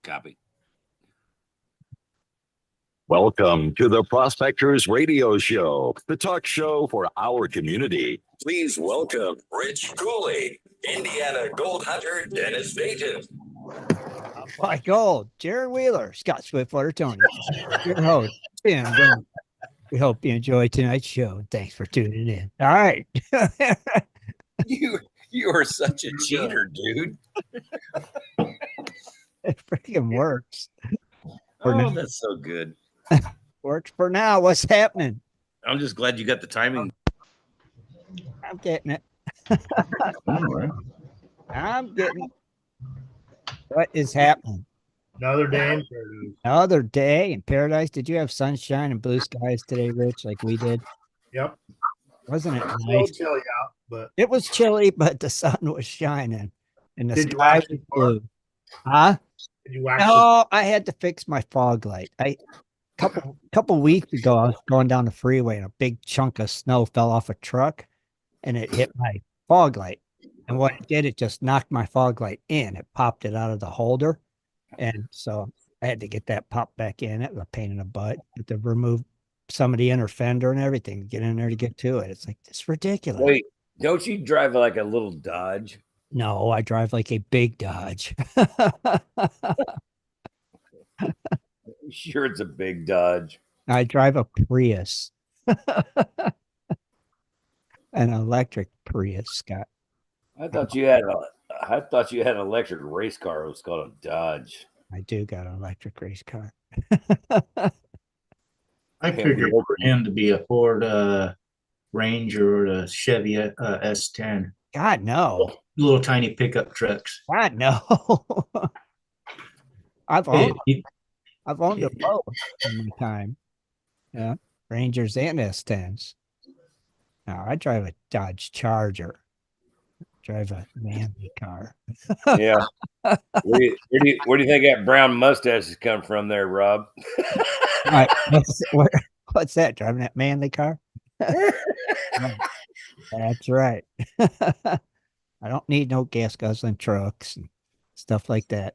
Copy. Welcome to the Prospectors Radio Show, the talk show for our community. Please welcome Rich Cooley, Indiana Gold Hunter Dennis Dayton. Like gold, Jared Wheeler, Scott Swiftwater, Tony, your host, Tim. We hope you enjoy tonight's show. Thanks for tuning in. All right. You are such a cheater, dude. It freaking works. Oh, that's so good. Works for now. What's happening? I'm just glad you got the timing. I'm getting it. I'm getting it. What is happening? Another day in paradise. Another day in paradise. Did you have sunshine and blue skies today, Rich, like we did? Yep. Wasn't it A little nice? chilly out, but It was chilly, but the sun was shining and the Did you sky actually was blue. Huh? did you actually No, I had to fix my fog light. Couple weeks ago, I was going down the freeway and a big chunk of snow fell off a truck and it hit my fog light. And what it did, it just knocked my fog light in. It popped it out of the holder. And so I had to get that popped back in. It was a pain in the butt. Had to remove some of the inner fender and everything to get in there to get to it. It's like, it's ridiculous. Wait, don't you drive like a little Dodge? No, I drive like a big Dodge. Sure, it's a big Dodge. I drive a Prius. An electric Prius, Scott. I thought you had an electric race car. It was called a Dodge. I do got an electric race car. I figured for him to be a Ford Ranger or a Chevy S10. God, no. Little tiny pickup trucks. God, no. I've owned a boat in my time. Yeah. Rangers and S10s. Now I drive a Dodge Charger. Drive a manly car. Yeah. Where do you think that brown mustache has come from there, Rob? All right, what's that? Driving that manly car? That's right. I don't need no gas guzzling trucks and stuff like that.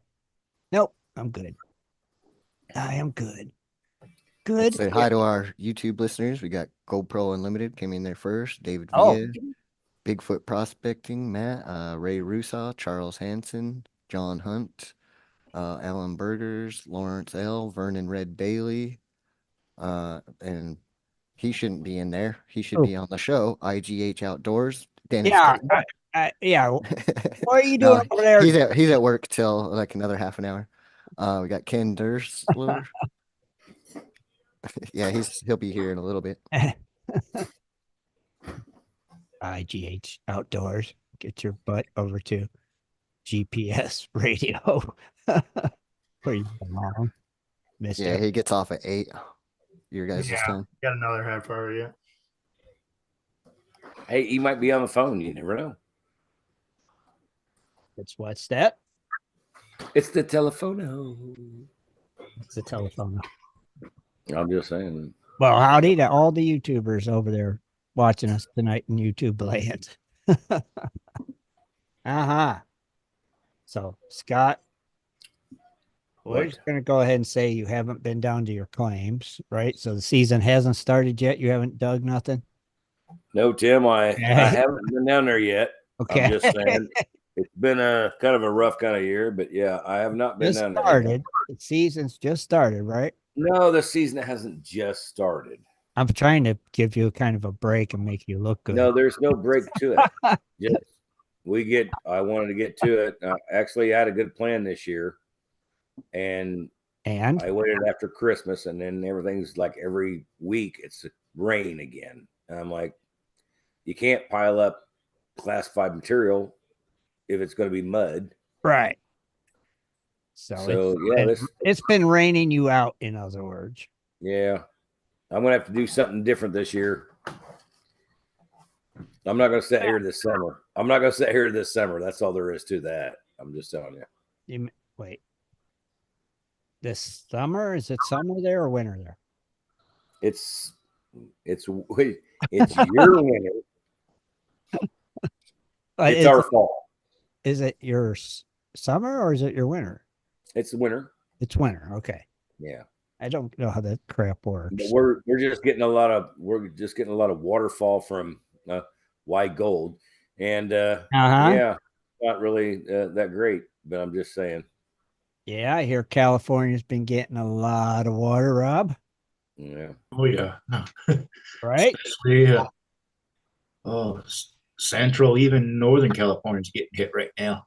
Nope, I'm good. I am good. Good. Say hi to our YouTube listeners. We got GoPro Unlimited came in there first. David Oh. Villa, Bigfoot Prospecting, Matt, Ray Rusaw, Charles Hanson, John Hunt, Alan Burgers, Lawrence L, Vernon Red Bailey, and he shouldn't be in there. He should be on the show. IGH Outdoors. Dennis. Yeah. What are you doing over there? He's at work till like another half an hour. We got Ken Dursler. Yeah, he'll be here in a little bit. IGH Outdoors. Get your butt over to GPS radio. Where you belong, mister. Yeah, he gets off at 8. Your guys' Yeah, time. got another half hour yet. Hey, he might be on the phone. You never know. What's that? It's the telephone. It's the telephone. I'm just saying. Well, howdy to all the YouTubers over there watching us tonight in YouTube land. So, Scott, we're just going to go ahead and say you haven't been down to your claims, right? So the season hasn't started yet. You haven't dug nothing? No, Tim, I haven't been down there yet. Okay. I'm just saying. It's been a kind of a rough kind of year, but yeah, I have not been down there. The season's just started, right? No, the season hasn't just started. I'm trying to give you kind of a break and make you look good. No, there's no break to it. I wanted to get to it. Actually, I had a good plan this year, and I waited after Christmas, and then everything's like every week it's rain again. And I'm like, you can't pile up classified material if it's going to be mud. Right. So yeah, it's been raining you out, in other words. Yeah. I'm going to have to do something different this year. I'm not going to sit here this summer. That's all there is to that. I'm just telling you. Wait. This summer? Is it summer there or winter there? It's your winter. It's our fall. Is it your summer or is it your winter? It's the winter. It's winter. Okay. Yeah. I don't know how that crap works. But we're just getting a lot of waterfall from White Gold, and yeah, not really that great. But I'm just saying. Yeah, I hear California's been getting a lot of water, Rob. Yeah. Oh yeah. Right? Especially Central, even Northern California is getting hit right now.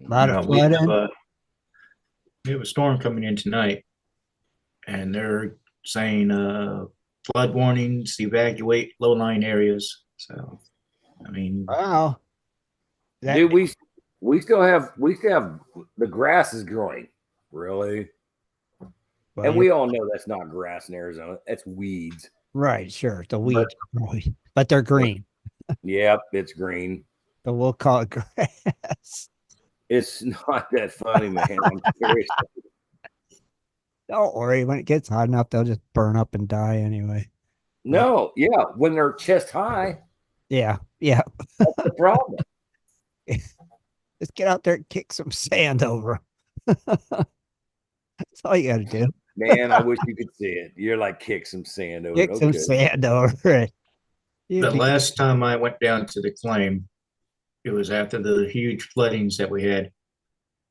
A lot of flooding. We have a storm coming in tonight, and they're saying flood warnings, evacuate low-lying areas. So, I mean, Wow. Dude, we still have the grass is growing. Really? Well, And we all know that's not grass in Arizona. That's weeds. Right, sure. The weeds, but they're green. Yep, it's green. So we'll call it grass. It's not that funny, man. I'm serious. Don't worry. When it gets hot enough, they'll just burn up and die anyway. No, yeah, when they're chest high. Yeah, yeah. That's the problem. Just get out there and kick some sand over. That's all you got to do. Man, I wish you could see it. You're like, kick some sand over Kick some sand over it. The last time I went down to the claim, it was after the huge floodings that we had.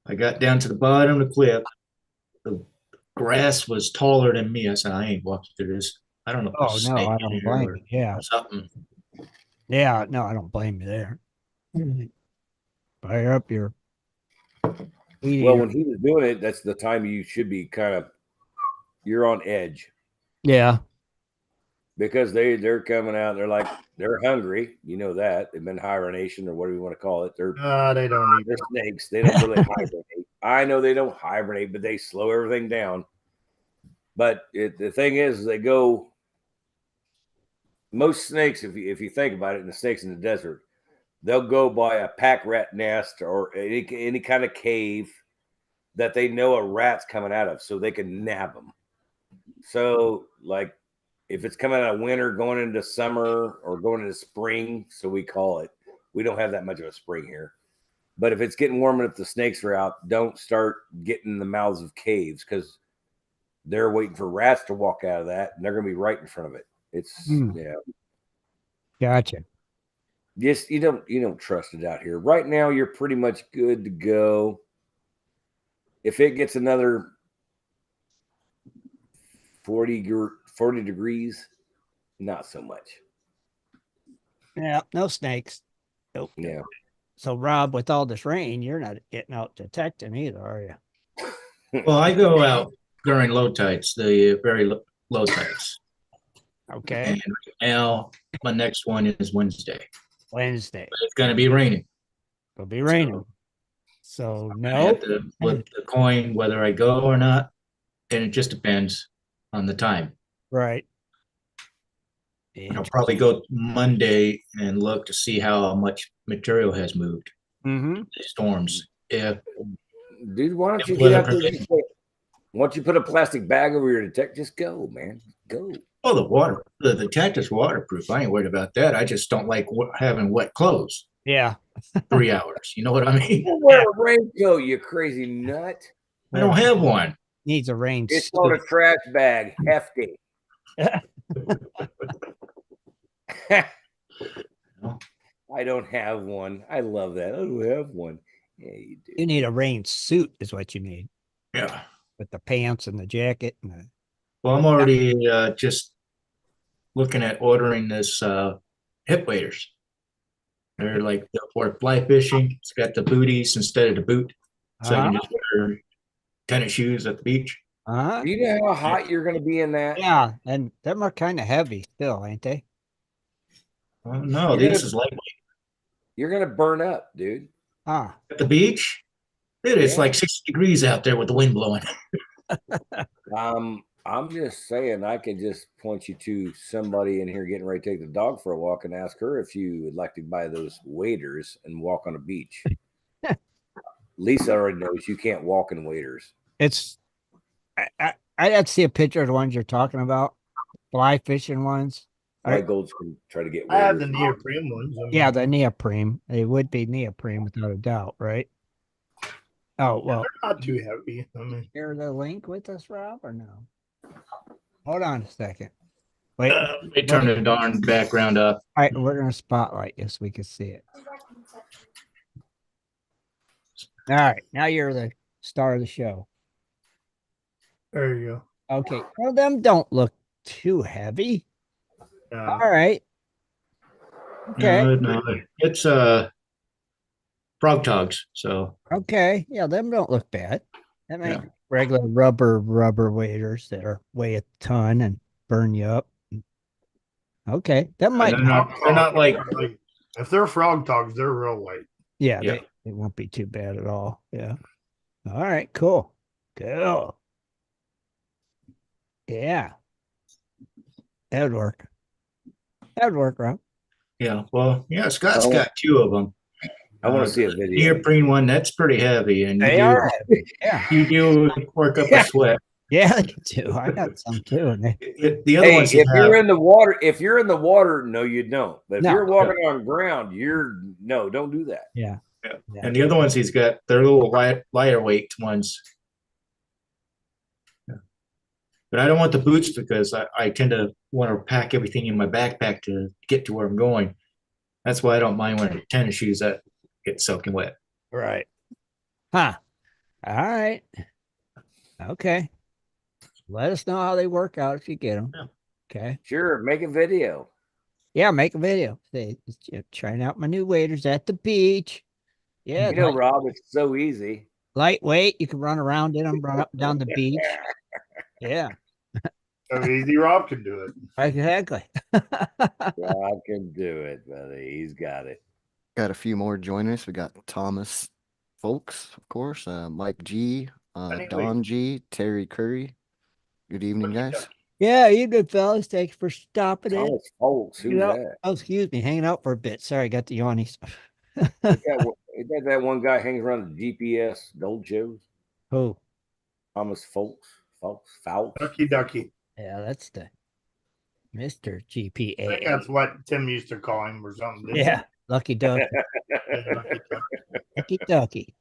I got down to the bottom of the cliff. The grass was taller than me. I said, I ain't walking through this. I don't know if Oh, no, I don't blame you. Yeah. Something. Yeah, no, I don't blame you there. Fire up your. Well, when he was doing it, that's the time you should be you're on edge. Yeah. Because they're coming out, they're hungry. You know that. They've been hibernation or whatever you want to call it. They don't They're snakes. They don't really hibernate. I know they don't hibernate, but they slow everything down. But the thing is, they go. Most snakes, if you think about it, and the snakes in the desert, they'll go by a pack rat nest or any kind of cave that they know a rat's coming out of, so they can nab them. So, like, if it's coming out of winter, going into summer, or going into spring, so we call it. We don't have that much of a spring here. But if it's getting warm enough, the snakes are out, don't start getting in the mouths of caves, because they're waiting for rats to walk out of that, and they're going to be right in front of it. It's yeah. Gotcha. Just you don't trust it out here. Right now, you're pretty much good to go. If it gets another 40 degrees, not so much. Yeah, no snakes. Nope. Yeah. So, Rob, with all this rain, you're not getting out detecting either, are you? Well, I go out during low tides, the very low tides. Okay. And right now, my next one is Wednesday. Wednesday. But it's going to be raining. It'll be raining. So no. I have to flip the coin whether I go or not, and it just depends on the time. Right. I'll probably go Monday and look to see how much material has moved. Mm-hmm. The storms. If dude, why don't you get out there? Once you put a plastic bag over your detector, just go, man. Go. Oh, the detective's waterproof. I ain't worried about that. I just don't like having wet clothes. Yeah. 3 hours. You know what I mean? Well, wear a raincoat, you crazy nut. I don't have one. Needs a rain It's suit. called a trash bag. Hefty. I don't have one. I love that. I don't have one. Yeah, you do. You need a rain suit is what you need. Yeah. With the pants and the jacket. And the... Well, I'm already just looking at ordering this hip waders. They're like for fly fishing. It's got the booties instead of the boot. So you can just wear tennis shoes at the beach. Uh-huh. Do you know how hot you're going to be in that? Yeah, and them are kind of heavy still, ain't they? No, this is lightweight. You're going to burn up, dude. Ah. At the beach? Dude, it's like 60 degrees out there with the wind blowing. I'm just saying, I can just point you to somebody in here getting ready to take the dog for a walk and ask her if you would like to buy those waders and walk on a beach. Lisa already knows you can't walk in waders. It's I'd have to see a picture of the ones you're talking about. Fly fishing ones. White Golds can try to get waders. I have the neoprene ones. Yeah, the neoprene. They would be neoprene without a doubt, right? Oh, well. They're not too heavy. I mean, Share the link with us, Rob, or no? Hold on a second. Wait. Let me turn the darn background up. All right, we're going to spotlight this so we can see it. All right, now you're the star of the show. there you go. Okay, well, them don't look too heavy. Yeah. All right. Okay. No, it's frog togs. So Okay. Yeah, them don't look bad. That Yeah. ain't regular rubber waders that are weigh a ton and burn you up. Okay, that might they're not like if they're frog togs, they're real light. yeah, Yeah. they won't be too bad at all. Yeah. All right, cool. Cool. Yeah. That'd work. That'd work, Rob. yeah. Well, yeah, Scott's got 2 of them. I want to see a video. Neoprene one, that's pretty heavy, and They are heavy. Yeah. you do work up a sweat. Yeah, they do. I got some too. And The other Hey, ones if you you're have, in the water, no, you don't. But if No. you're walking on ground, don't do that. yeah. and the other ones he's got, they're little lighter weight ones. Yeah. But I don't want the boots because I tend to want to pack everything in my backpack to get to where I'm going. That's why I don't mind wearing tennis shoes that get soaking wet. Right. Huh. All right. Okay. Let us know how they work out if you get them. Yeah. Okay. Sure, make a video. Yeah, make a video. Say, trying out my new waders at the beach. Yeah, You know, Rob, it's so easy. lightweight. You can run around in them, run up and down the beach. Yeah, So easy, Rob can do it. exactly. Rob can do it, buddy. He's got it. Got a few more join us. We got Thomas Folks, of course, Mike G, Don G, Terry Curry. Good evening, guys. Yeah, you good fellas. Thanks for stopping in. Thomas Folks, who's that? Oh, excuse me, hanging out for a bit. Sorry, I got the yawnies. Is that one guy hangs around the GPS gold shows? Who? Thomas Folks. Fouts. Ducky. Yeah, that's the Mr. I think GPA. that's what Tim used to call him or something. didn't he? Yeah, lucky ducky. Ducky. Lucky ducky.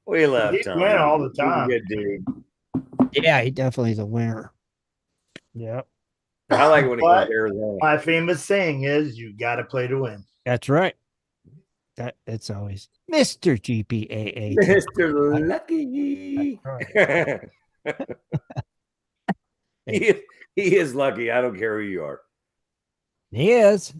We love He's Tom. winning all the He's a time. good dude. Yeah, he definitely is a winner. Yep. I like it when he But comes to Arizona. my famous saying is, "You got to play to win." That's right. It's always Mr. GPAA. Mr. Lucky. he is lucky. I don't care who you are. He is.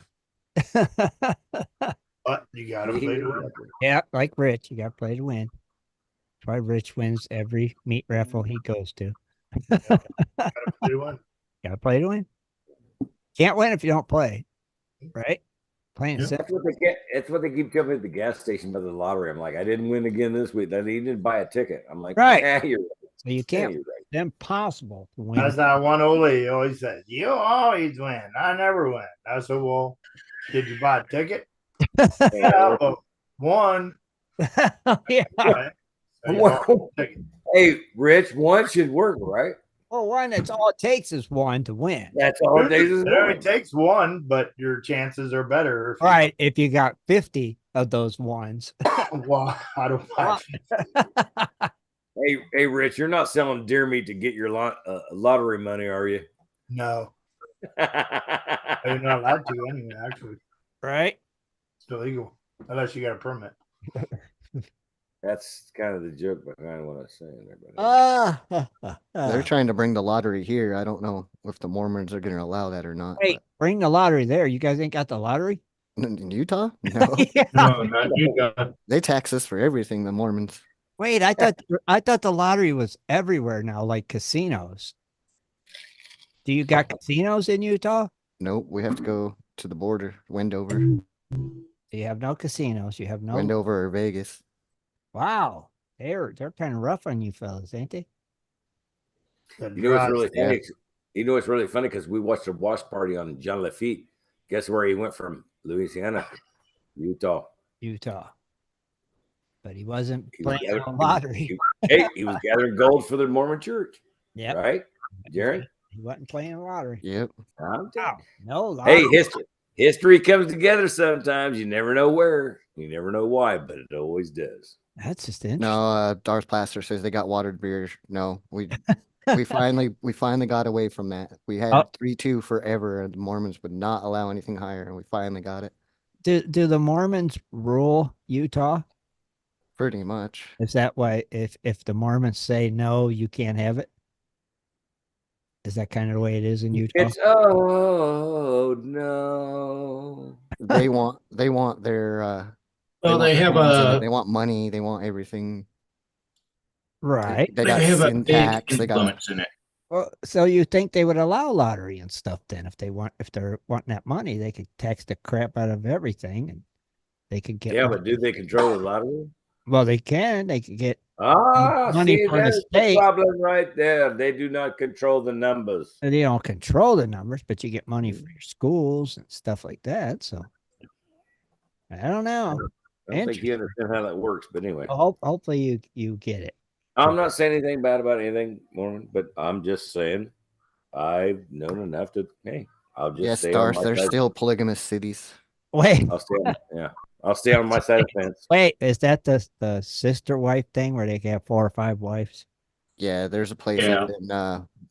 But you got to play to win. Yeah, like Rich, you got to play to win. That's why Rich wins every meat raffle he goes to. Got to play to win. Got to play to win. Can't win if you don't play, right? Plain and simple. That's what they keep coming at the gas station by the lottery. I'm like, I didn't win again this week. Then he didn't buy a ticket. I'm like, Right. Yeah, you're right. So you can't. Yeah, you're right. It's impossible to win. That's that one old lady always says, "You always win. I never win." I said, "Well, did you buy a ticket?" Yeah, well, one. Yeah. Right? So you bought a ticket. Hey, Rich, one should work, right? Well, one, that's all it takes is one to win. That's all it takes. It only takes one, but your chances are better. If you- Right. If you got 50 of those ones. Well, I don't buy Hey, Rich, you're not selling deer meat to get your lottery money, are you? No, you're not allowed to anyway. Actually, Right. it's illegal unless you got a permit. That's kind of the joke behind what I'm saying there, buddy. They're trying to bring the lottery here. I don't know if the Mormons are going to allow that or not. Hey, bring the lottery there. You guys ain't got the lottery? but in Utah, no, Yeah. No, not you. they tax us for everything. The Mormons. Wait, I thought the lottery was everywhere now, like casinos. Do you got casinos in Utah? Nope, we have to go to the border, Wendover, You have no casinos. You have no. Wendover or Vegas. Wow, they're kind of rough on you fellas, ain't they? You know what's really funny? You know what's really funny because we watched a watch party on John Lafitte. Guess where he went from? Louisiana, Utah. But he wasn't He was playing on lottery. He was gathering gold for the Mormon Church. Yeah, Right, Jared? he wasn't playing lottery. Yep. I'm telling you. No lottery. Hey, history comes together sometimes. You never know where. You never know why, but it always does. That's just interesting. No, Darth Plaster says they got watered beer. No, we finally got away from that. We had 3-2 forever, and the Mormons would not allow anything higher, and we finally got it. Do the Mormons rule Utah? Pretty much. Is that why if the Mormons say no, you can't have it? Is that kind of the way it is in Utah? It's oh no. They want their Well, they have they want money, they want everything. Right. They got have a sin big tax, they got influence in it. Well, so you think they would allow lottery and stuff then if they're wanting that money, they could tax the crap out of everything and they could get Yeah, but do they control the lottery? Well, they can. They could get money for the that's state. the problem right there. They do not control the numbers. They don't control the numbers, but you get money for your schools and stuff like that. So I don't know. I don't think you understand how that works, but anyway. Hopefully you get it. I'm not saying anything bad about anything, Mormon, but I'm just saying I've known enough to I'll just yes, Darth, there's still polygamous cities. Wait. I'll stay on my side of the fence. Wait, is that the sister wife thing where they can have 4 or 5 wives? Yeah, there's a place up in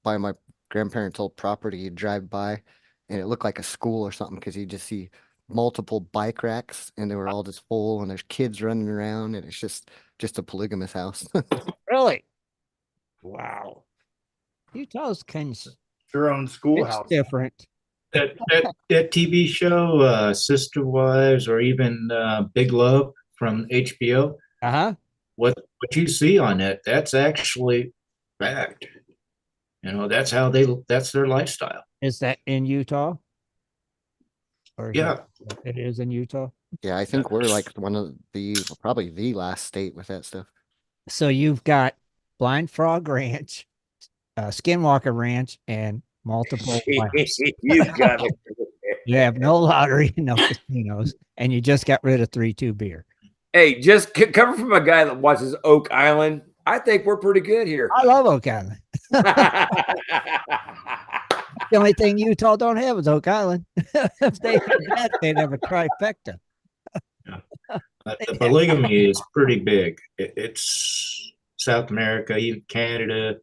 by my grandparents' old property. You drive by, and it looked like a school or something because you just see multiple bike racks, and they were all just full, and there's kids running around, and it's just a polygamous house. Really? Wow. Utah's kind of your own schoolhouse. Different. That TV show, Sister Wives, or even Big Love from HBO. What you see on it, that's actually fact. You know, that's their lifestyle. Is that in Utah? Or yeah, it is in Utah. Yeah, I think we're like probably the last state with that stuff. So you've got Blind Frog Ranch, Skinwalker Ranch, and multiple wives. You got it. You have no lottery, no casinos, and you just got rid of 3-2 beer. Hey, just coming from a guy that watches Oak Island, I think we're pretty good here. I love Oak Island. The only thing Utah don't have is Oak Island. If they had that, they'd have a trifecta. The polygamy is pretty big. It's South America, even Canada,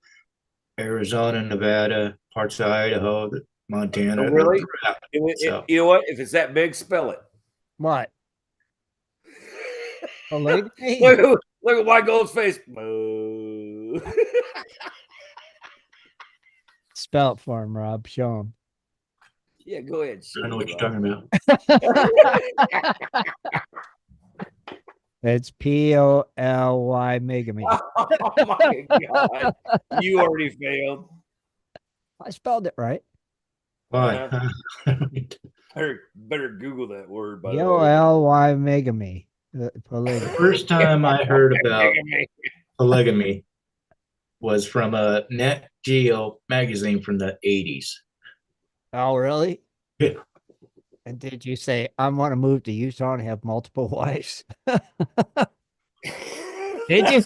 Arizona, Nevada, parts of Idaho, Montana. Oh, really? You know what? If it's that big, spell it. What? Polygamy? Look at White Gold's face. Spell it for him, Rob. Show him. Yeah, go ahead. I know what you're talking about. It's Poly megamy. Oh my God. You already failed. I spelled it right. Why? Better Google that word, by the way. Poly megamy. The first time I heard about polygamy was from a Net Geo magazine from the 80s. Oh, really? Yeah. And did you say, I want to move to Utah and have multiple wives? Did you?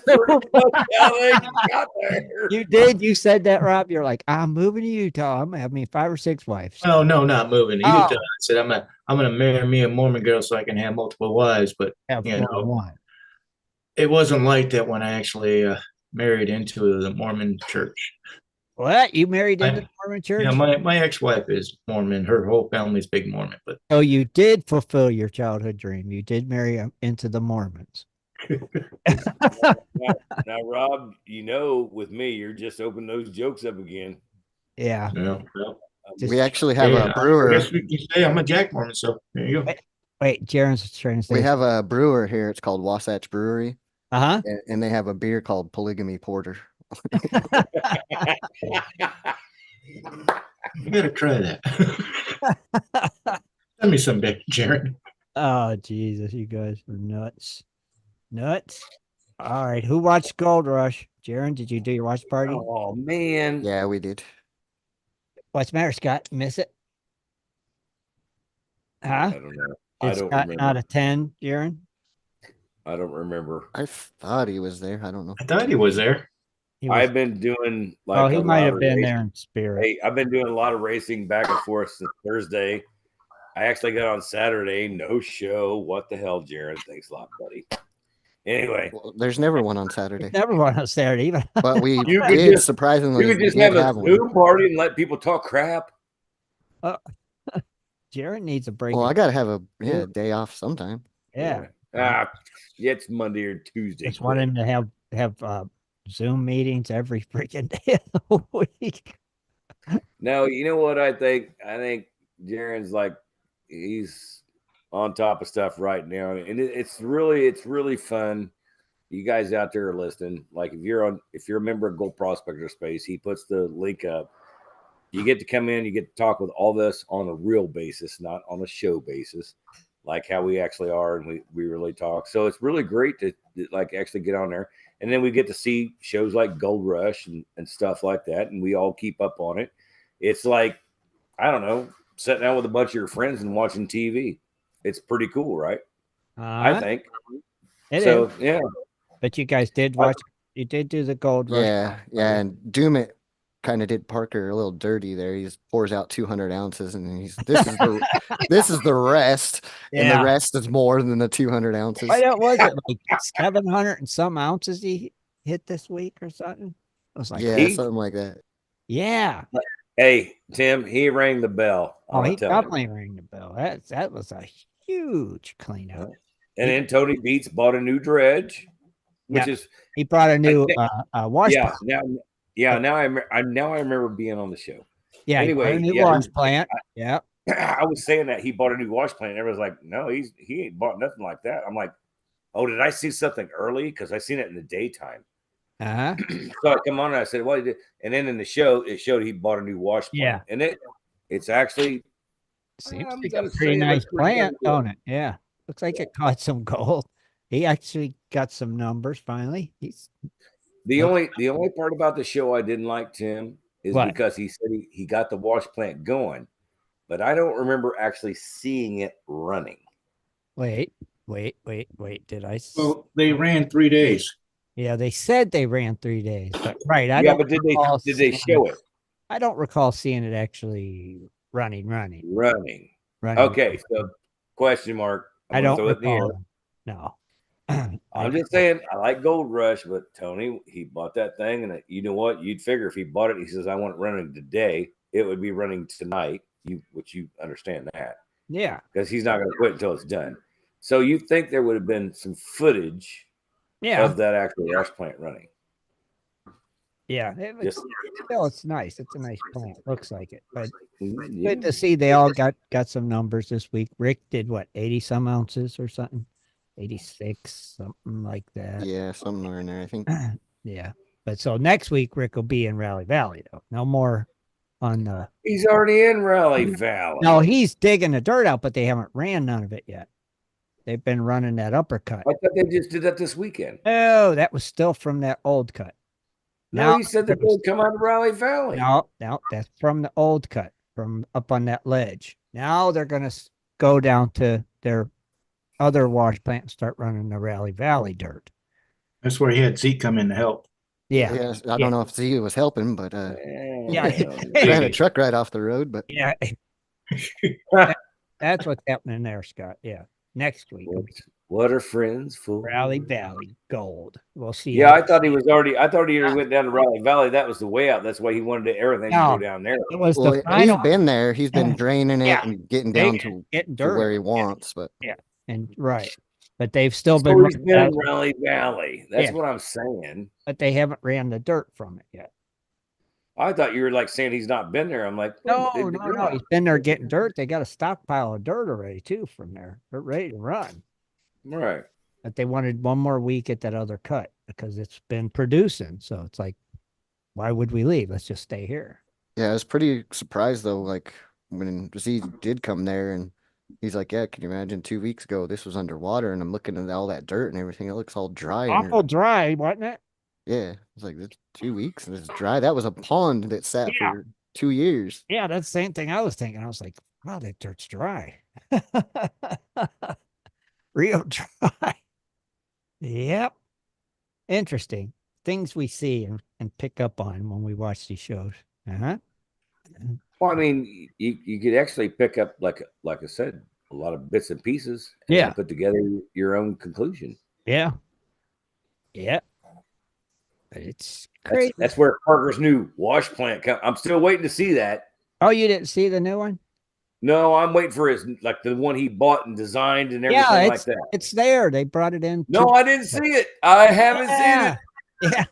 You did. You said that, Rob. You're like, I'm moving to Utah. I'm having 5 or 6 wives. Oh, no, not moving to Utah. I said, I'm going to marry me a Mormon girl so I can have multiple wives. But, it wasn't like that when I actually married into the Mormon church. What? You married into the Mormon church? Yeah, my ex-wife is Mormon. Her whole family's big Mormon. But so you did fulfill your childhood dream. You did marry into the Mormons. now, Rob, with me, you're just opening those jokes up again. Yeah. We actually have a brewer. I guess we can say I'm a Jack Mormon, so there you go. Wait, Jaren's trying to say. We have a brewer here. It's called Wasatch Brewery. Uh-huh. And they have a beer called Polygamy Porter. You gotta try that. Send me someday, Jaren. Oh, Jesus, you guys are nuts. All right, who watched Gold Rush? Jaren, did you do your watch party? Oh, man. Yeah, we did. What's the matter, Scott? Miss it? Huh? I don't know. Did Scott not attend, Jaren? I don't remember. I thought he was there. I don't know. I thought he was there. I've been doing like he might have been there in spirit. Hey, I've been doing a lot of racing back and forth since Thursday. I actually got on Saturday, no show. What the hell, Jared? Thanks a lot, buddy. Anyway, Well, there's never one on Saturday, Never one on Saturday either. but we You could did just- surprisingly you could just did have a one. Zoom party and let people talk crap. Jared needs a break. Well, I gotta have a day off sometime. Yeah. It's Monday or Tuesday. Just want him to have Zoom meetings every freaking day of the week. No, you know what I think? I think Jaren's like he's on top of stuff right now, and it's really fun. You guys out there are listening. Like if you're a member of Gold Prospector Space, he puts the link up. You get to come in, you get to talk with all of us on a real basis, not on a show basis, like how we actually are, and we really talk. So it's really great to like actually get on there. And then we get to see shows like Gold Rush and stuff like that, and we all keep up on it. It's like, I don't know, sitting down with a bunch of your friends and watching TV. It's pretty cool, right? I think. It So, is. yeah. But you guys did watch, you did do the Gold Rush. Yeah, and Doom it kind of did Parker a little dirty there. He just pours out 200 ounces, and this is the rest, and the rest is more than the 200 ounces. What was it, like 700 and some ounces he hit this week or something? It was like, something like that. Yeah. Hey, Tim, he rang the bell. Oh, he definitely rang the bell. That was a huge cleanup. And then Tony Beats bought a new dredge, which is he brought a new wash. Yeah, now I remember being on the show. Yeah, anyway, a new wash plant. Yeah, I was saying that he bought a new wash plant. And everyone's like, no, he ain't bought nothing like that. I'm like, oh, did I see something early? Because I seen it in the daytime. So I come on and I said, well, and then in the show it showed he bought a new wash plant. And it's actually seems like a pretty nice plant, don't it? Yeah, looks like it caught some gold. He actually got some numbers finally. He's the only part about the show I didn't like, Tim, is because he said he got the wash plant going, but I don't remember actually seeing it running. Wait. Did I? Well, they ran 3 days. Yeah, they said they ran 3 days, but but did they show it? I don't recall seeing it actually running. Okay, so question mark. I don't recall. No. I'm just saying, I like Gold Rush, but Tony, he bought that thing, and you know what? You'd figure if he bought it, he says, I want it running today, it would be running tonight. Which you understand that. Yeah. Because he's not going to quit until it's done. So you think there would have been some footage of that actual wash plant running. Yeah. It's nice. It's a nice plant. Looks like it. But good to see they all got some numbers this week. Rick did what, 80 some ounces or something? 86, something like that. Yeah, somewhere in there, I think. Yeah. But so next week, Rick will be in Rally Valley, though. No more on the. He's already in Rally Valley. No, he's digging the dirt out, but they haven't ran none of it yet. They've been running that uppercut. I thought they just did that this weekend. Oh, that was still from that old cut. No, he said they would come out of Rally Valley. No, that's from the old cut, from up on that ledge. Now they're going to go down to their other wash plant and start running the Rally Valley dirt. That's where he had Zeke come in to help. Yeah, I don't know if Zeke was helping, but ran a truck right off the road. But that's what's happening there, Scott. Yeah, next week. What are friends for? Rally Valley Gold. We'll see. Yeah, I thought he went down to Rally Valley. That was the way out. That's why he wanted everything to go down there. It was he's been there. He's been draining it and getting down to where he wants. But but they've still been in Rally Valley. That's what I'm saying. But they haven't ran the dirt from it yet. I thought you were like saying he's not been there. I'm like, no. He's been there getting dirt. They got a stockpile of dirt already too from there. They're ready to run. Right. But they wanted one more week at that other cut because it's been producing. So it's like, why would we leave? Let's just stay here. Yeah, I was pretty surprised though. Like when Z did come there and he's like, yeah, can you imagine 2 weeks ago, this was underwater and I'm looking at all that dirt and everything. It looks all dry. Awful dry, wasn't it? Yeah. It's like, it's 2 weeks and it's dry. That was a pond that sat for 2 years. Yeah, that's the same thing I was thinking. I was like, wow, that dirt's dry. Real dry. Yep. Interesting. Things we see and pick up on when we watch these shows. Well, I mean, you could actually pick up, like I said, a lot of bits and pieces and Yeah. then put together your own conclusion. Yeah. Yeah. It's crazy. That's where Parker's new wash plant comes. I'm still waiting to see that. Oh, you didn't see the new one? No, I'm waiting for his, like the one he bought and designed and everything like that. It's there. They brought it in. No, I didn't see it. I haven't seen it.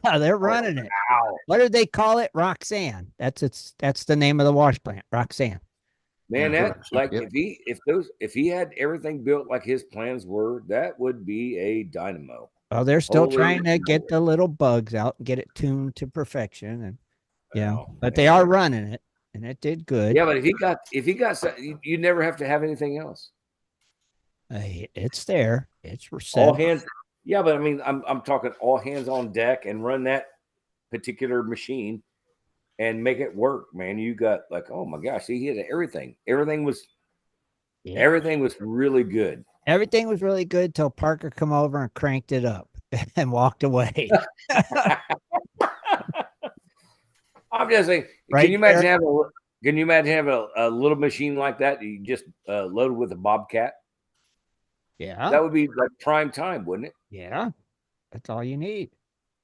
Yeah, they're running it. Wow. What did they call it? Roxanne. That's the name of the wash plant. Roxanne. Man, that like Yep. if he had everything built like his plans were, that would be a dynamo. Oh, they're still Holy trying to moly. get the little bugs out and get it tuned to perfection. And Wow, but they are running it, and it did good. Yeah, but if he got you never have to have anything else. It's there. It's All set. hands. Yeah, but I mean, I'm talking all hands on deck and run that particular machine and make it work, man. You got like, oh my gosh, see, he had everything. Everything was really good. Everything was really good till Parker come over and cranked it up and walked away. I'm just saying, Right can you imagine having a little machine like that you just loaded with a Bobcat? Yeah. That would be like prime time, wouldn't it? Yeah. That's all you need.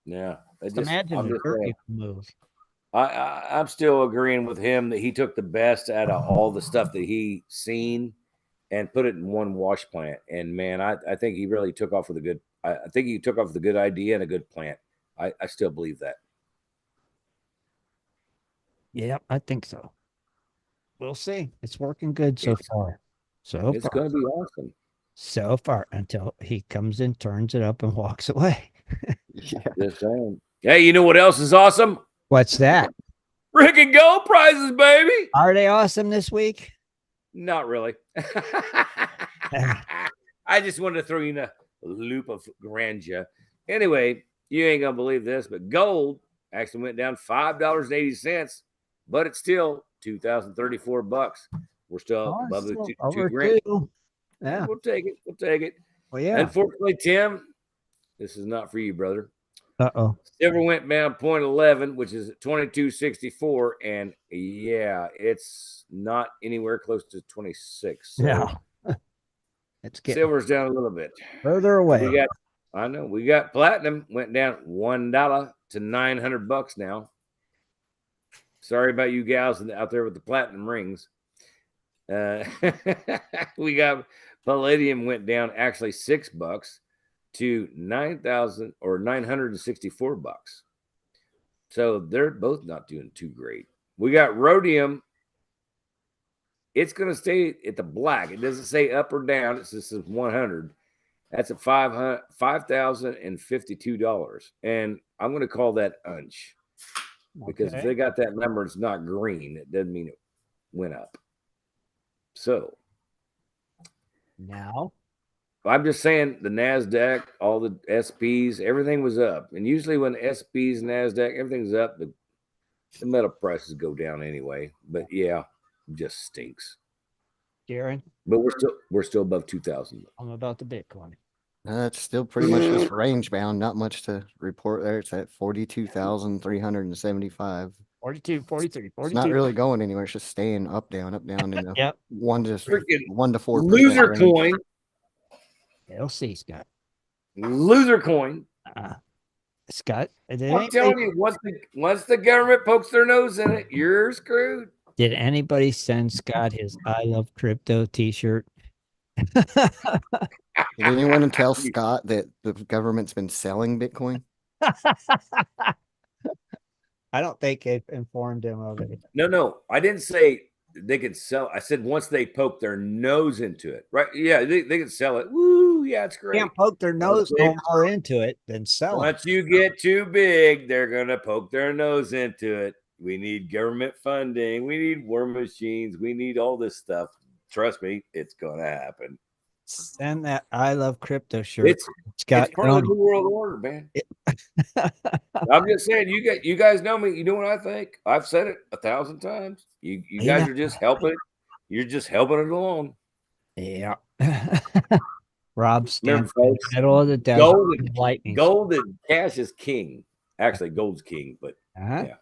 Yeah. Imagine the dirt you can move. I'm still agreeing with him that he took the best out of all the stuff that he seen and put it in one wash plant. And man, I think he really took off with a good. I think he took off with a good idea and a good plant. I still believe that. Yeah, I think so. We'll see. It's working good so far. It's going to be awesome. So far, until he comes in, turns it up, and walks away. Yeah. Just saying. Hey, you know what else is awesome? What's that? Rick and Gold prizes, baby. Are they awesome this week? Not really. I just wanted to throw you in a loop of grandeur. Anyway, you ain't gonna believe this, but gold actually went down $5.80, but it's still $2,034. We're still above the two grand. Yeah, We'll take it. We'll take it. Well, yeah. Unfortunately, Tim, this is not for you, brother. Uh-oh. Silver went down 0.11, which is 22.64, and yeah, it's not anywhere close to 26. So yeah, it's getting silver's down a little bit. further away. We got platinum went down $1 to $900 now. Sorry about you gals out there with the platinum rings. We got palladium went down actually $6 to $964. So they're both not doing too great. We got rhodium. It's going to stay at the black. It doesn't say up or down. It says 100. That's at $5,052. And I'm going to call that unch. Because if they got that number, it's not green. It doesn't mean it went up. So now I'm just saying the NASDAQ, all the SPs, everything was up. And usually when SPs, NASDAQ, everything's up, the metal prices go down anyway. But yeah, it just stinks. Darren, but we're still above 2,000. I'm about the Bitcoin. It's still pretty much just range bound. Not much to report there. It's at 42,375. 42, 43, 42. It's not really going anywhere. It's just staying up, down, in the Yep. 1 to 4% Loser range. coin. We'll see, Scott. Loser coin. Scott, I'm telling you, once the government pokes their nose in it, you're screwed. Did anybody send Scott his I Love Crypto t-shirt? Did anyone tell Scott that the government's been selling Bitcoin? I don't think it informed him of it. No. I didn't say they could sell. I said once they poke their nose into it. Right. Yeah, they can sell it. Woo, yeah, it's great. Can't poke their nose no more into it than sell it. Once you get too big, they're gonna poke their nose into it. We need government funding. We need war machines. We need all this stuff. Trust me, it's gonna happen. Send that I Love Crypto shirt. It's part of the New World Order, man. I'm just saying, you guys know me. You know what I think. I've said it 1,000 times. You guys are just helping. You're just helping it along. Yeah. Rob stands in the middle of the desert. Gold and cash is king. Actually, gold's king, but yeah.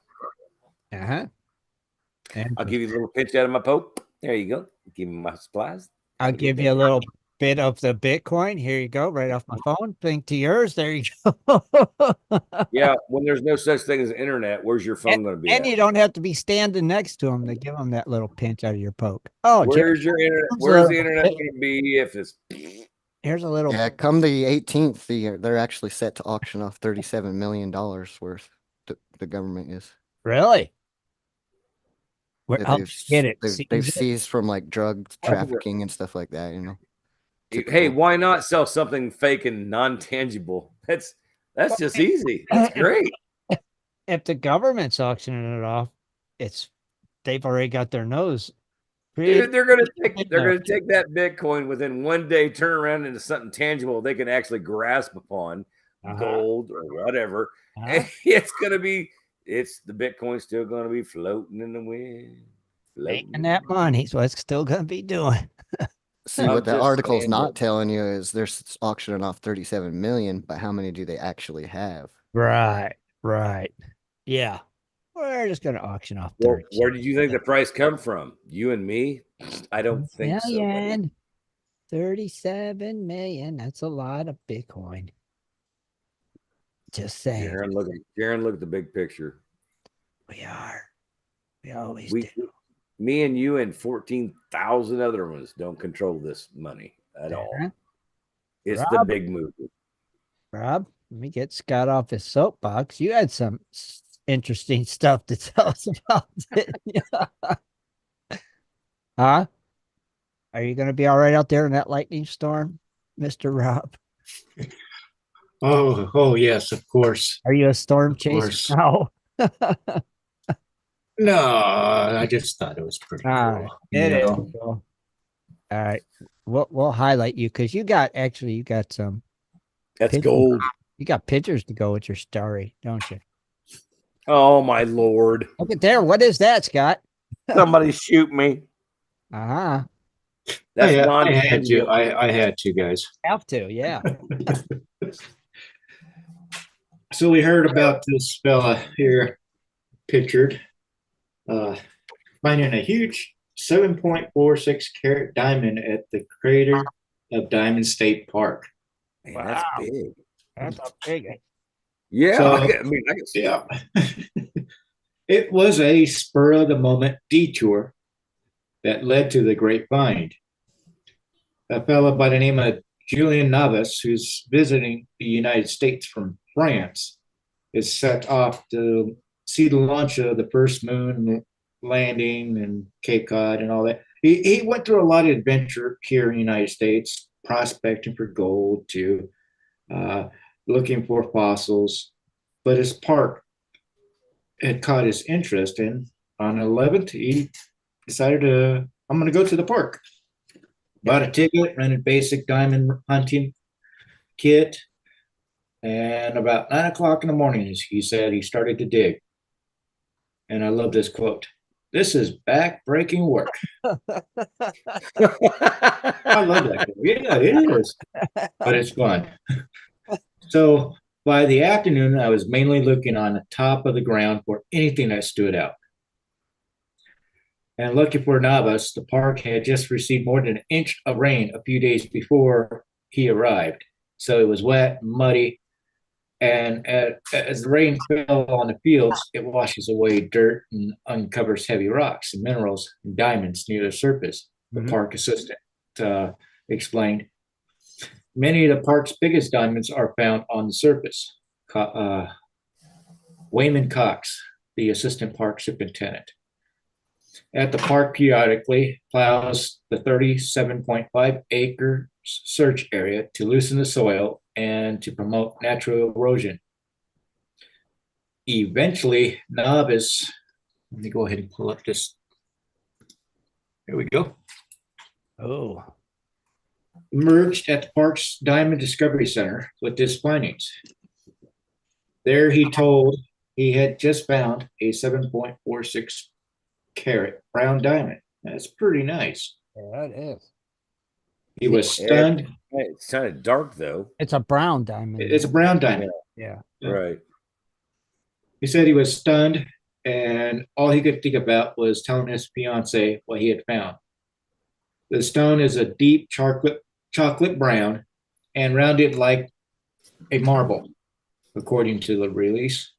I'll give you a little pinch out of my poke. There you go. Give me my supplies. I'll give you a little bit of the Bitcoin. Here you go, right off my phone. Link to yours. There you go. Yeah, when there's no such thing as internet, where's your phone going to be? And you don't have to be standing next to them to give them that little pinch out of your poke. Oh, where's your internet? Where's the internet going to be if it's? Here's a little. Yeah, come the 18th, they're actually set to auction off $37 million worth. The government is. Really? Where That they've it. seized from like drug trafficking and stuff like that, you know. Hey, why not sell something fake and non-tangible? That's just easy. That's great. If the government's auctioning it off, they've already got their nose. Dude, they're gonna take that Bitcoin within one day, turn around into something tangible they can actually grasp upon, gold or whatever. And it's the Bitcoin still gonna be floating in the wind. Making that money, so it's still gonna be doing. See, what the article's not telling you is they're auctioning off 37 million, but how many do they actually have? Right. Yeah. We're just gonna auction off 30. Where did you think the price come from? You and me? I don't think so. Buddy. 37 million. That's a lot of Bitcoin. Just saying. Jaron, look at the big picture. We always do. Me and you and 14,000 other ones don't control this money at all. It's the big movie. Rob, let me get Scott off his soapbox. You had some interesting stuff to tell us about it. Huh? Are you going to be all right out there in that lightning storm, Mr. Rob? Oh, yes, of course. Are you a storm chaser now? No, I just thought it was pretty cool. It is cool. All right. We'll highlight you because you got some. That's gold. You got pictures to go with your story, don't you? Oh my Lord. Look at there. What is that, Scott? Somebody shoot me. Uh-huh. That's I had to. I had to, guys. Have to, yeah. So we heard about this fella here pictured finding a huge 7.46 carat diamond at the crater of Diamond State Park. Man, wow. That's big. That's a big. Yeah, so, I can see. Yeah. It was a spur of the moment detour that led to the great find. A fellow by the name of Julian Navas, who's visiting the United States from France, is set off to see the launch of the first moon landing and Cape Cod and all that. He went through a lot of adventure here in the United States, prospecting for gold too, looking for fossils. But his park had caught his interest, and on the 11th, he decided I'm going to go to the park. Bought a ticket, rented basic diamond hunting kit, and about 9 o'clock in the morning, he said he started to dig. And I love this quote. "This is back-breaking work." I love that. Yeah, it is. But it's fun. So by the afternoon, I was mainly looking on the top of the ground for anything that stood out. And lucky for Navas, the park had just received more than an inch of rain a few days before he arrived. So it was wet, muddy, and as the rain fell on the fields, it washes away dirt and uncovers heavy rocks and minerals and diamonds near the surface, the park assistant explained. Many of the park's biggest diamonds are found on the surface. Wayman Cox, the assistant park superintendent at the park, periodically plows the 37.5 acre search area to loosen the soil and to promote natural erosion. Eventually, Navas, let me go ahead and pull up this. Here we go. Oh. Emerged at the park's Diamond Discovery Center with his findings. There he told he had just found a 7.46 carat brown diamond. That's pretty nice. Yeah, it is. He was stunned. It's kind of dark, though. It's a brown diamond. It's a brown diamond. Yeah. Right. He said he was stunned and all he could think about was telling his fiance what he had found. The stone is a deep chocolate brown and rounded like a marble, according to the release,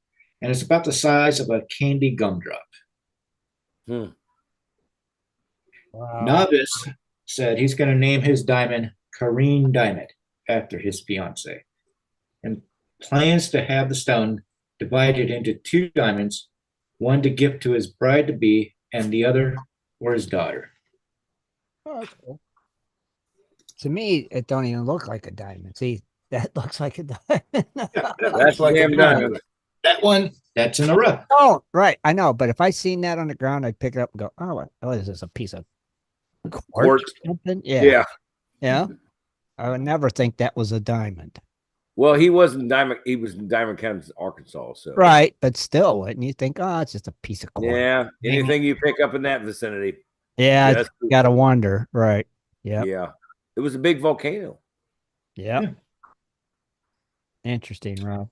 and it's about the size of a candy gumdrop. Hmm. Wow. Novice said he's going to name his diamond Kareen Diamond after his fiance, and plans to have the stone divided into two diamonds, one to gift to his bride to be, and the other for his daughter. Oh, that's cool. To me, it don't even look like a diamond. See, that looks like a diamond. Yeah, that That's looks like a damn diamond. diamond. That one, that's in the rough. Oh, right. I know. But if I seen that on the ground, I'd pick it up and go, oh, what is this? A piece of quartz Quartz. or something? Yeah. Yeah. Yeah. I would never think that was a diamond. Well, he wasn't diamond. He was in Diamond County, Arkansas. So Right. But still, wouldn't you think, oh, it's just a piece of quartz? yeah, anything you pick up in that vicinity. Yeah. Just- Gotta wonder. Right. Yeah. Yeah, it was a big volcano. Yep. Yeah. Interesting, Rob.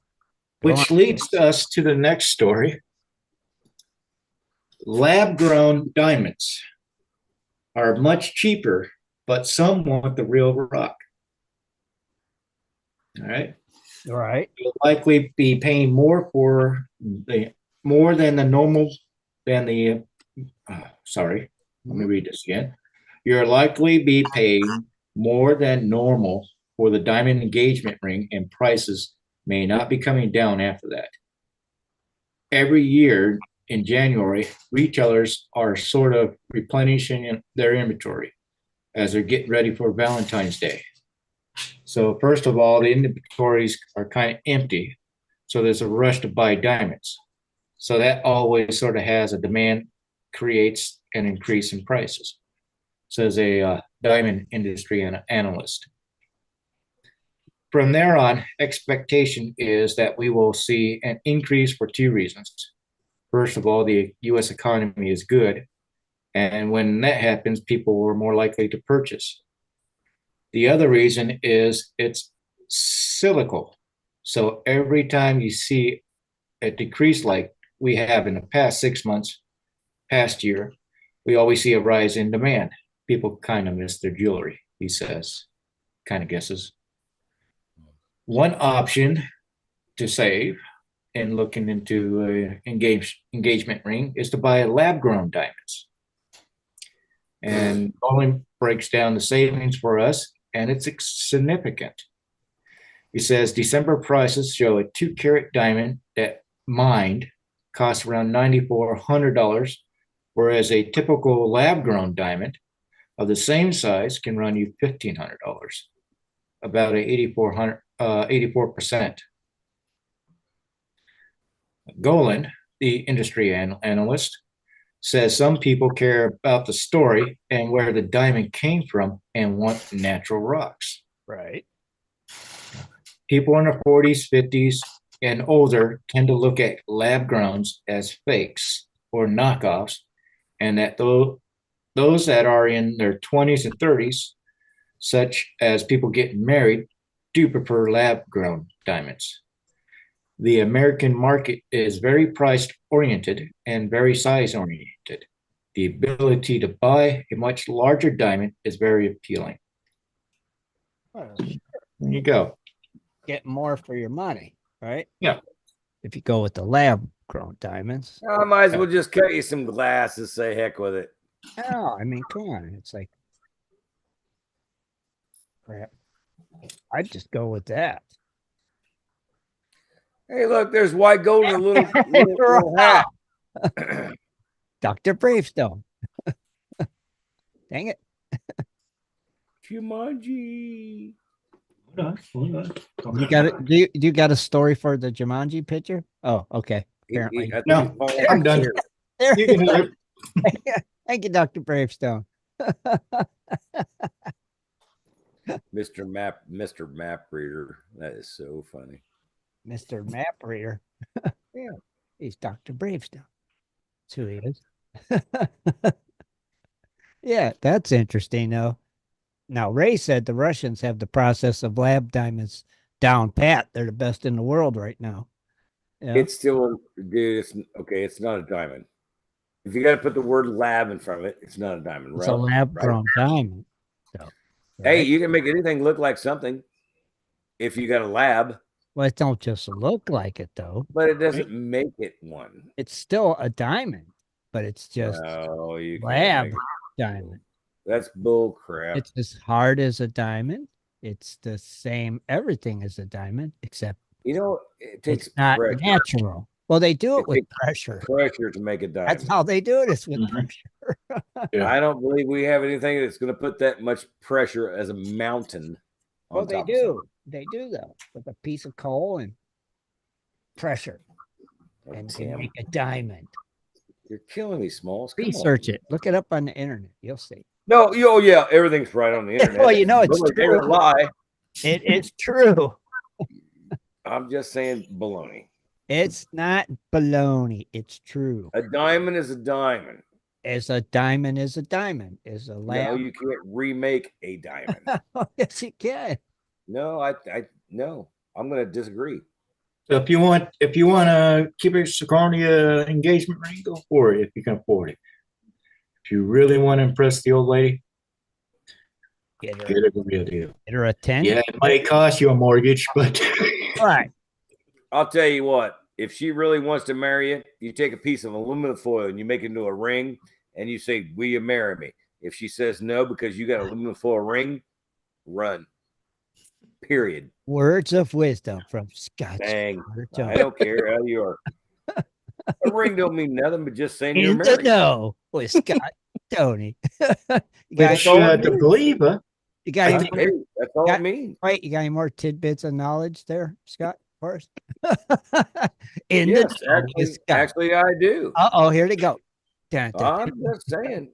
Go Which on. leads us to the next story. Lab grown diamonds are much cheaper, but some want the real rock. All right. All right. You'll likely be paying more than the normal than the sorry, let me read this again. You're likely be paying more than normal for the diamond engagement ring, and prices may not be coming down after that. Every year in January, retailers are sort of replenishing their inventory as they're getting ready for Valentine's Day. So first of all, the inventories are kind of empty. So there's a rush to buy diamonds. So that always sort of has a demand, creates an increase in prices, says a diamond industry analyst. From there on, expectation is that we will see an increase for two reasons. First of all, the US economy is good. And when that happens, people are more likely to purchase. The other reason is it's cyclical. So every time you see a decrease like we have in the past 6 months, past year, we always see a rise in demand. People kind of miss their jewelry, he says, kind of guesses. One option to save in looking into an engagement ring is to buy lab-grown diamonds. And Colin breaks down the savings for us, and it's significant. He says December prices show a 2-carat diamond that mined costs around $9,400, whereas a typical lab-grown diamond of the same size can run you $1,500, about a 84%. Golan, the industry analyst, says some people care about the story and where the diamond came from and want natural rocks. Right. People in their 40s, 50s, and older tend to look at lab growns as fakes or knockoffs, and that those that are in their 20s and 30s, such as people getting married, do prefer lab grown diamonds. The American market is very price oriented and very size oriented. The ability to buy a much larger diamond is very appealing. Well, There you go. get more for your money, right? Yeah. If you go with the lab grown diamonds. I might as well just cut you some glass and say heck with it. Oh, I mean, come on. It's like crap. I'd just go with that. Hey, look, there's white gold in a little hat. Dr. Bravestone. Dang it. Jumanji. You got it. Do you got a story for the Jumanji picture? Oh, okay. Apparently. No, I'm done. There You can have it. Thank you, Dr. Bravestone. Mr. Map Reader. That is so funny. Mr. Map Reader. Yeah, he's Dr. Bravestone. That's who he is. Yeah, that's interesting, though. Now, Ray said the Russians have the process of lab diamonds down pat. They're the best in the world right now. Yeah. It's still, dude. It's okay. It's not a diamond. If you got to put the word lab in front of it, it's not a diamond. It's right? a lab-grown diamond. So, Hey, right? you can make anything look like something if you got a lab, Well, it don't just look like it though. but it doesn't make it one. It's still a diamond, but it's just No, you can't lab make it. diamond. That's bull crap. It's as hard as a diamond. It's the same everything as a diamond, except You know, it takes it's not pressure. natural. Well, they do It it with takes pressure. pressure to make a diamond. That's how they do it, is with Mhm. pressure. Yeah. I don't believe we have anything that's going to put that much pressure as a mountain on Well, they top of something. do. They do though, with a piece of coal and pressure, Oh, and Tim, make a diamond. you're killing me, Smalls. Come Research on. it. Look it up on the internet. You'll see. No, oh yeah, everything's right on the internet. Well, you know it's Nobody's ever true. lie. It's true. I'm just saying baloney. It's not baloney. It's true. A diamond is a diamond. As a diamond is a diamond. Is a No, lab. you can't remake a diamond. Oh, yes, you can. No, no. I'm going to disagree. So if you want to keep a Sigourney engagement ring, go for it if you can afford it. If you really want to impress the old lady, Get her, get her the real deal. get her a 10. Yeah, it might cost you a mortgage, but Right. I'll tell you what. If she really wants to marry you, you take a piece of aluminum foil and you make it into a ring, and you say, "Will you marry me?" If she says no because you got an aluminum foil ring, run. Period. Words of wisdom from Scott. Dang. I don't care how you are. A ring don't mean nothing but just saying you're In the married. know with Scott Tony. You got, which you have to believe, huh? you got any Hey, more, that's all got- it means. wait, you got any more tidbits of knowledge there, Scott? First. In Yes, the know with Scott. actually, I do. Uh-oh, here they go. Dun, dun, I'm dun. just saying.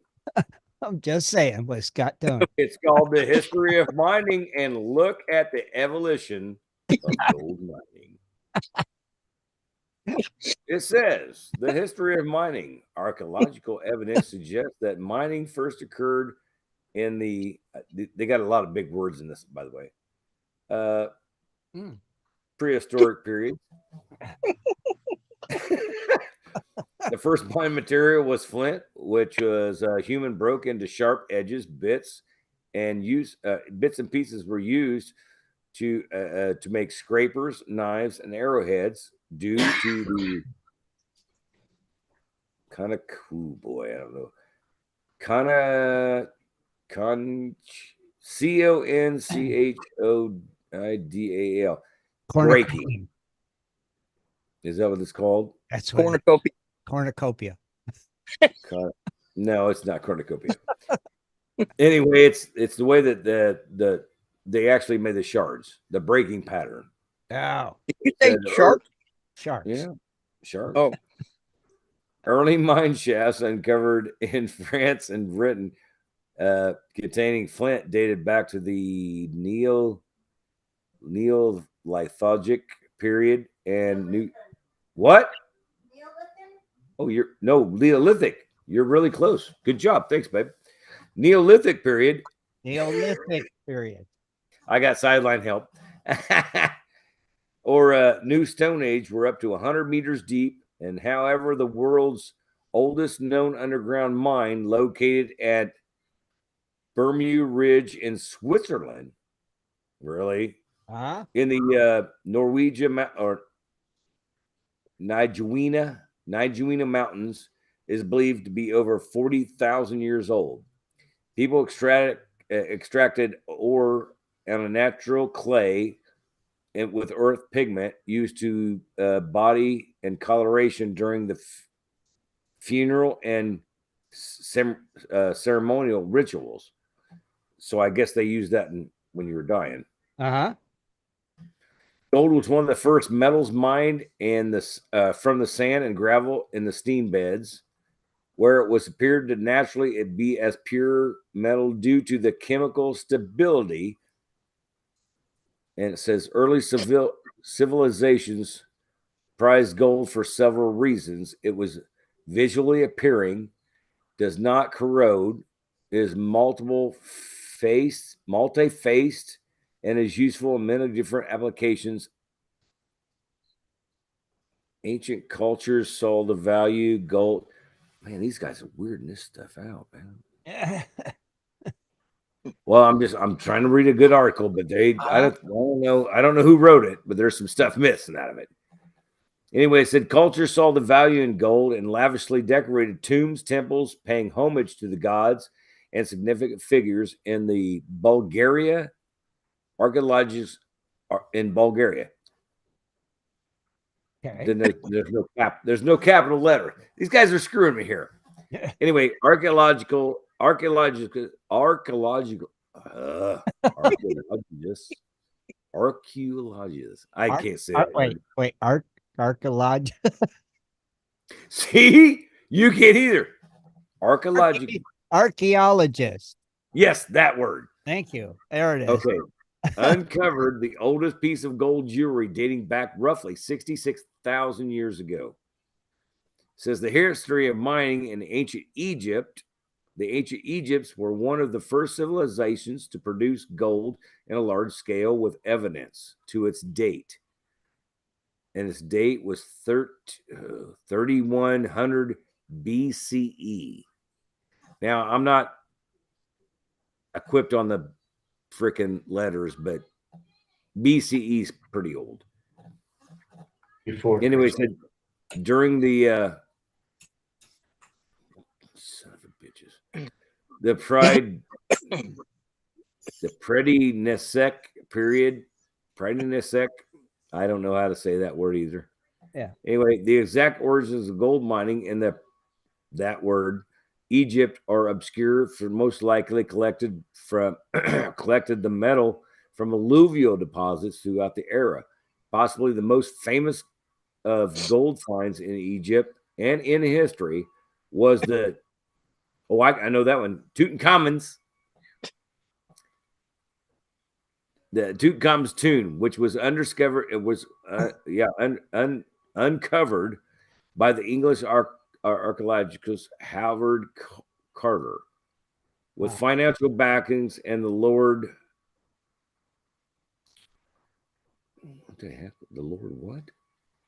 I'm just saying with Scott Tony. It's called The History of Mining, and look at the evolution of gold mining. It says the history of mining. Archaeological evidence suggests that mining first occurred in the. They got a lot of big words in this, by the way. Prehistoric period. The first mine material was flint, which was human broke into sharp edges, bits, and bits and pieces were used to make scrapers, knives, and arrowheads. Due to the kind of cool boy, I don't know, kind of CONCHOIDAL breaking. Is that what it's called? That's what Cornucopia. cornucopia. No, it's not cornucopia. Anyway, it's the way that they actually made the shards, the breaking pattern. Oh, You say shark? sharks. Yeah, shards. Oh, Early mine shafts uncovered in France and Britain containing flint dated back to the Neolithic period and what? Oh, Neolithic. You're really close. Good job. Thanks, babe. Neolithic period. Neolithic period. I got sideline help. Or New Stone Age were up to 100 meters deep. And however, the world's oldest known underground mine located at Bermuda Ridge in Switzerland, really, in the Norwegian or Nijuina Mountains, is believed to be over 40,000 years old. People extracted ore on a natural clay and with earth pigment used to body and coloration during the funeral and ceremonial rituals. So I guess they used that when you were dying. Gold was one of the first metals mined from the sand and gravel in the steam beds, where it was appeared to naturally be as pure metal due to the chemical stability. And it says early civilizations prized gold for several reasons. It was visually appearing, does not corrode, is multi-faced, and is useful in many different applications. Ancient cultures saw the value gold. Man, these guys are weirding this stuff out, man. Well, I'm trying to read a good article, but I don't know who wrote it, but there's some stuff missing out of it. Anyway, it said culture saw the value in gold and lavishly decorated tombs, temples, paying homage to the gods and significant figures in the Bulgaria archaeologists in Bulgaria. Okay. There's no capital letter. These guys are screwing me here. Anyway, archaeologists, I can't say that wait, archaeological. See, you can't either. Archaeologist. Yes, that word. Thank you. There it is. Okay. Uncovered the oldest piece of gold jewelry dating back roughly 66,000 years ago. Says the history of mining in ancient Egypt. The ancient Egypts were one of the first civilizations to produce gold in a large scale with evidence to its date. And its date was 3100 BCE. Now, I'm not equipped on the freaking letters, but BCE is pretty old. Anyway, said during the son of a bitches, the Predi-Nesek period, I don't know how to say that word either. Yeah. Anyway, the exact origins of gold mining and that word Egypt are obscure, for most likely collected the metal from alluvial deposits throughout the era. Possibly the most famous of gold finds in Egypt and in history was I know that one, Tutankhamun's. The Tutankhamun's tomb, which was uncovered by the English archaeologist Howard Carter, with financial backings and the Lord. What the heck? The Lord what?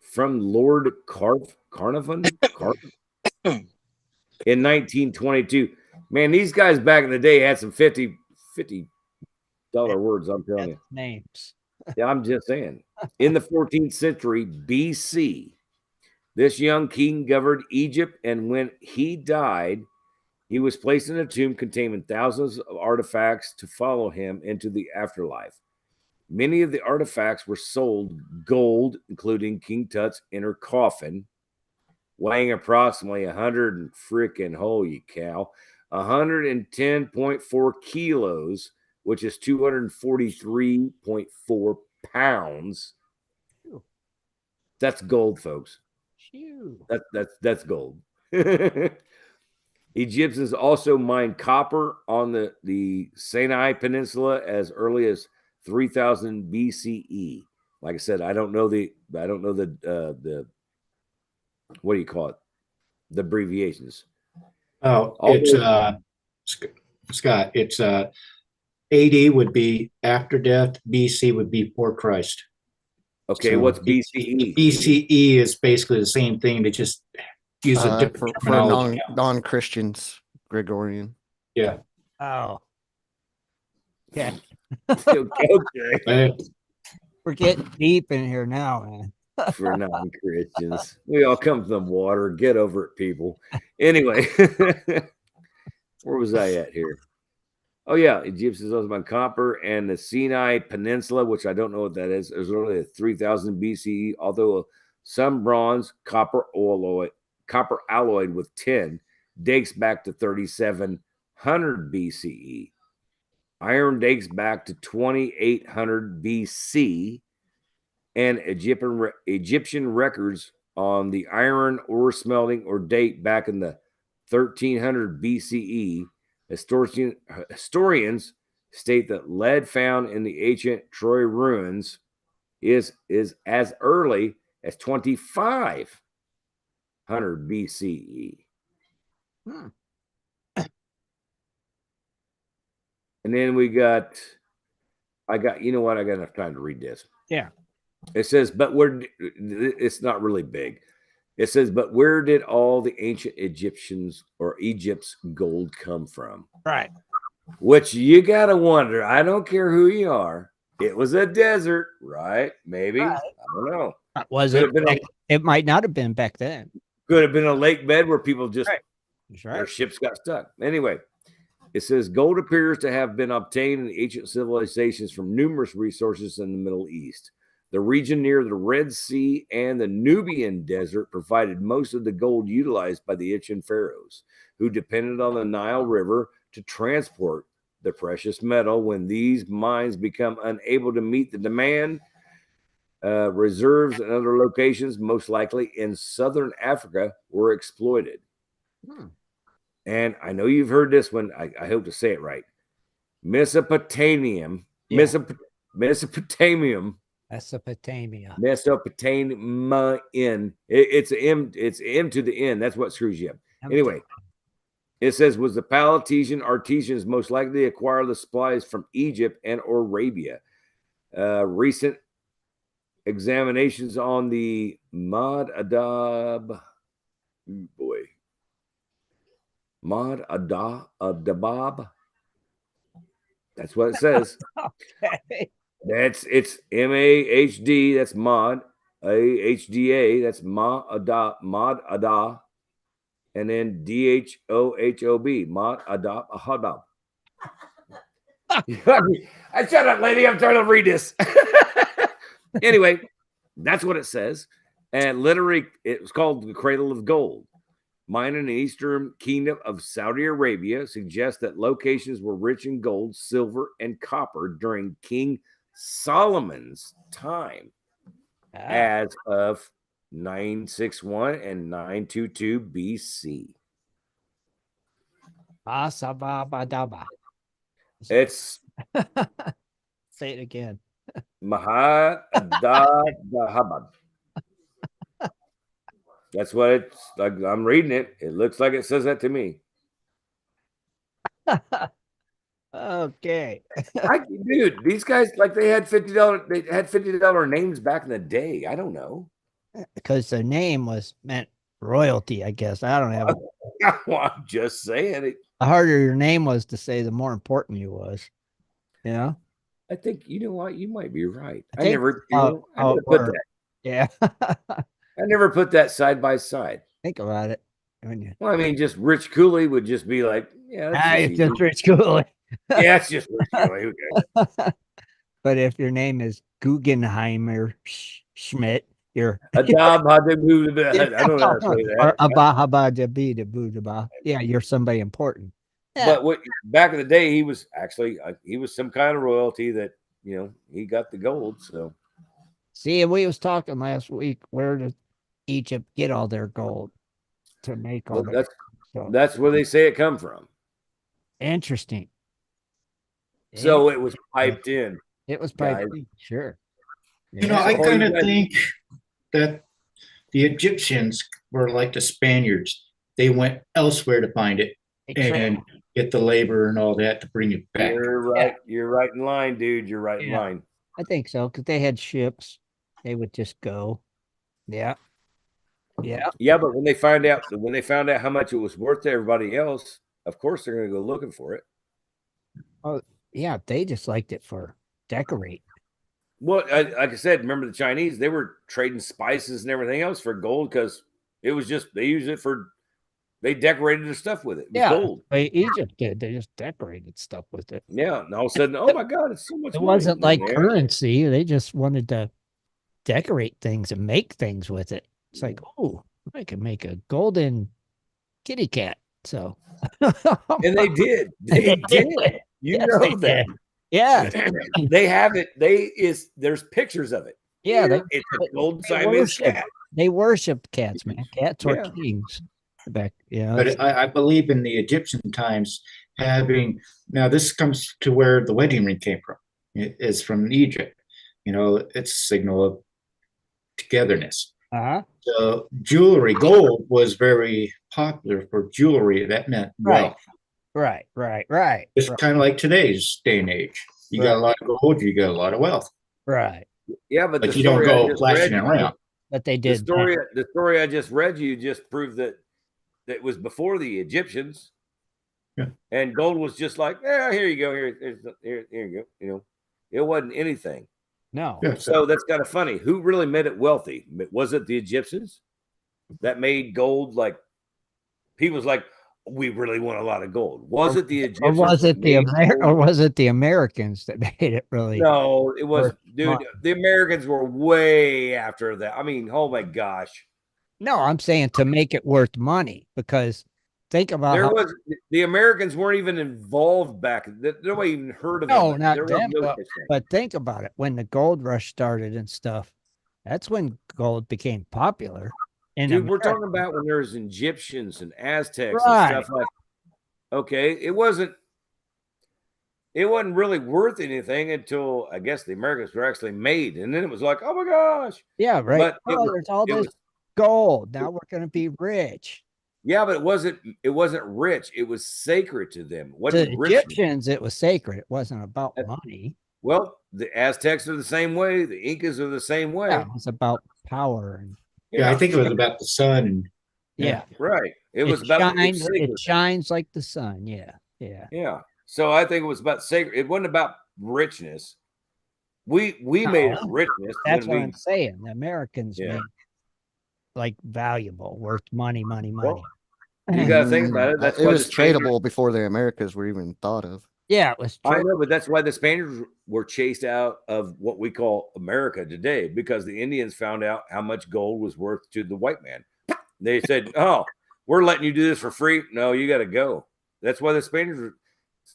From Lord Carnarvon in 1922. Man, these guys back in the day had some $50 words. I'm telling you, names. Yeah, I'm just saying. In the 14th century BC, this young king governed Egypt, and when he died, he was placed in a tomb containing thousands of artifacts to follow him into the afterlife. Many of the artifacts were sold gold, including King Tut's inner coffin, weighing approximately 110.4 kilos, which is 243.4 pounds. That's gold, folks. That's gold. Egyptians also mined copper on the Sinai Peninsula as early as 3000 BCE. Like I said, I don't know the what do you call it? The abbreviations. Oh, it's Scott. It's AD would be after death. BC would be before Christ. Okay, so what's BCE? BCE is basically the same thing. They just use a different for non-Christians, Gregorian. Yeah. Oh. Yeah. Okay. We're getting deep in here now, man. For non-Christians, we all come from water. Get over it, people. Anyway, where was I at here? Oh yeah, Egyptians also mined copper and the Sinai Peninsula, which I don't know what that is. It was only 3000 BCE, although some bronze, copper alloyed with tin dates back to 3700 BCE. Iron dates back to 2800 BC, and Egyptian records on the iron ore smelting or date back in the 1300 BCE. Historians state that lead found in the ancient Troy ruins is as early as 2500 BCE. And then you know what? I got enough time to read this. Yeah. It says, but where it's not really big. It says, but where did all the ancient Egyptians or Egypt's gold come from? Right. Which you got to wonder. I don't care who you are. It was a desert, right? Maybe. Right. I don't know. Was it? It might not have been back then. Could have been a lake bed where people just, That's right. their ships got stuck. Anyway, it says gold appears to have been obtained in ancient civilizations from numerous resources in the Middle East. The region near the Red Sea and the Nubian Desert provided most of the gold utilized by the Egyptian pharaohs, who depended on the Nile River to transport the precious metal. When these mines become unable to meet the demand, reserves and other locations, most likely in southern Africa, were exploited. And I know you've heard this one. I hope to say it right. Mesopotamian. Mesopotamia. It's M to the N. That's what screws you up. Anyway, it says, was the Palatesian artisans most likely to acquire the supplies from Egypt and or Arabia? Recent examinations on the Mad Adab, Adabab. That's what it says. Okay. It's MAHD. That's Mod AHDA. That's Mod Ada, and then DHOHOB. Mod Adab Ahadab. I shut up, lady. I'm trying to read this. Anyway, that's what it says. And literally, it was called the Cradle of Gold. Mine in the Eastern Kingdom of Saudi Arabia suggests that locations were rich in gold, silver, and copper during King Solomon's time, as of 961 and 922 BC. It's say it again. Mahadahabad. That's what it's like. I'm reading it. It looks like it says that to me. Okay. Dude, these guys, like, they had $50 names back in the day. I don't know. Because the name meant royalty, I guess. I don't have. I'm just saying it. The harder your name was to say, the more important you was. Yeah. I think, you know what, you might be right. I think never put that. Yeah. I never put that side by side. Think about it. Well, I mean, just Rich Cooley would just be like, yeah, it's just Rich Cooley. Yeah, it's just Rich Cooley. But if your name is Guggenheimer Schmidt, you're I don't know how to say that. Yeah, you're somebody important. Yeah. But back in the day, he was some kind of royalty that, you know, he got the gold. So, see, we was talking last week, where does Egypt get all their gold to make all that? That's where they say it come from. Interesting. So it was piped in. It was piped in, sure. You know, I kind of think that the Egyptians were like the Spaniards. They went elsewhere to find it and get the labor and all that to bring it back. You're right. Yeah. You're right in line, dude. You're right in line. I think so, because they had ships. They would just go. Yeah. Yeah. Yeah, but when they found out how much it was worth to everybody else, of course they're going to go looking for it. Oh, yeah, they just liked it for decorate. Well, like I said, remember the Chinese? They were trading spices and everything else for gold because it was just, they used it for, they decorated their stuff with it. It was gold. Egypt did. They just decorated stuff with it. Yeah, and all of a sudden, oh my God, it's so much. It wasn't like currency. They just wanted to decorate things and make things with it. It's like, oh, I can make a golden kitty cat. So, and they did. They did. You know that. Yeah, they have it. There's pictures of it. Yeah, it's a gold Siamese cat. They worshipped cats, man. Cats were kings back. Yeah, but I believe in the Egyptian times having. Now this comes to where the wedding ring came from. It is from Egypt. You know, it's a signal of togetherness. So jewelry, gold was very popular for jewelry. That meant wealth. Right. It's kind of like today's day and age. You got a lot of gold, you got a lot of wealth. Right. Yeah, but But you don't go flashing it around. But they did. The story I just read you just proved that was before the Egyptians. Yeah. And gold was just like, yeah, here you go, here you go. You know, it wasn't anything. No. Yeah, So that's kind of funny. Who really made it wealthy? Was it the Egyptians that made gold? Like, people's like, we really want a lot of gold. Was it the Egyptians? Or was it or was it the Americans that made it really? No, it was, dude. money? The Americans were way after that. I mean, oh my gosh. No, I'm saying to make it worth money, because think about the Americans weren't even involved back. Nobody even heard of no, them. not There was them, no but think about it. When the gold rush started and stuff, that's when gold became popular. Dude, we're talking about when there's Egyptians and Aztecs Right. and stuff like. Okay, it wasn't really worth anything until I guess the Americans were actually made, and then it was like, oh my gosh. Yeah, right. But there's all this gold. Now we're going to be rich. Yeah, but it wasn't rich. It was sacred to them. What to the Egyptians, it was sacred. It wasn't about money. Well, the Aztecs are the same way. The Incas are the same way. Yeah, it was about power. And yeah, I think it was about the sun. And yeah, right. It was about it shines like the sun. Yeah, yeah, yeah. So I think it was about sacred. It wasn't about richness. We made it richness. That's what I'm saying. The Americans made like valuable, worth money. Well, you got to think about it. That's it was tradable before the Americas were even thought of. Yeah, it was. I know, but that's why the Spaniards were chased out of what we call America today, because the Indians found out how much gold was worth to the white man. They said, "Oh, we're letting you do this for free. No, you got to go." That's why the Spaniards.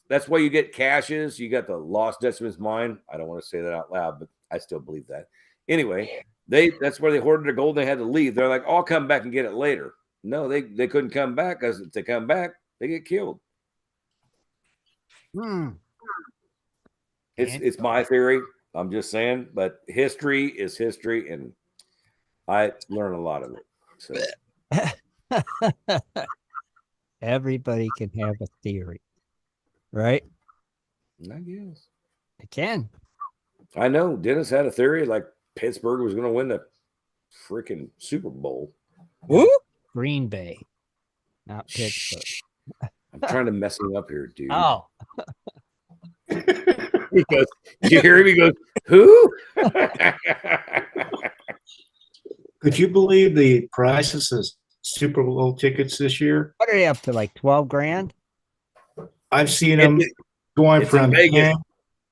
That's why you get caches. You got the lost Dutchman's mine. I don't want to say that out loud, but I still believe that. Anyway, that's where they hoarded their gold. They had to leave. They're like, "I'll come back and get it later." No, they couldn't come back, because if they come back, they get killed. It's my theory. I'm just saying, but history is history, and I learn a lot of it. So everybody can have a theory, right? I guess I can. I know Dennis had a theory like Pittsburgh was going to win the freaking Super Bowl. Woo! Green Bay, not Pittsburgh. I'm trying to mess him up here, dude. Oh. Because you hear him, he goes, who? Could you believe the prices of Super Bowl tickets this year? What are they up to, like 12 grand? I've seen them going from $10,000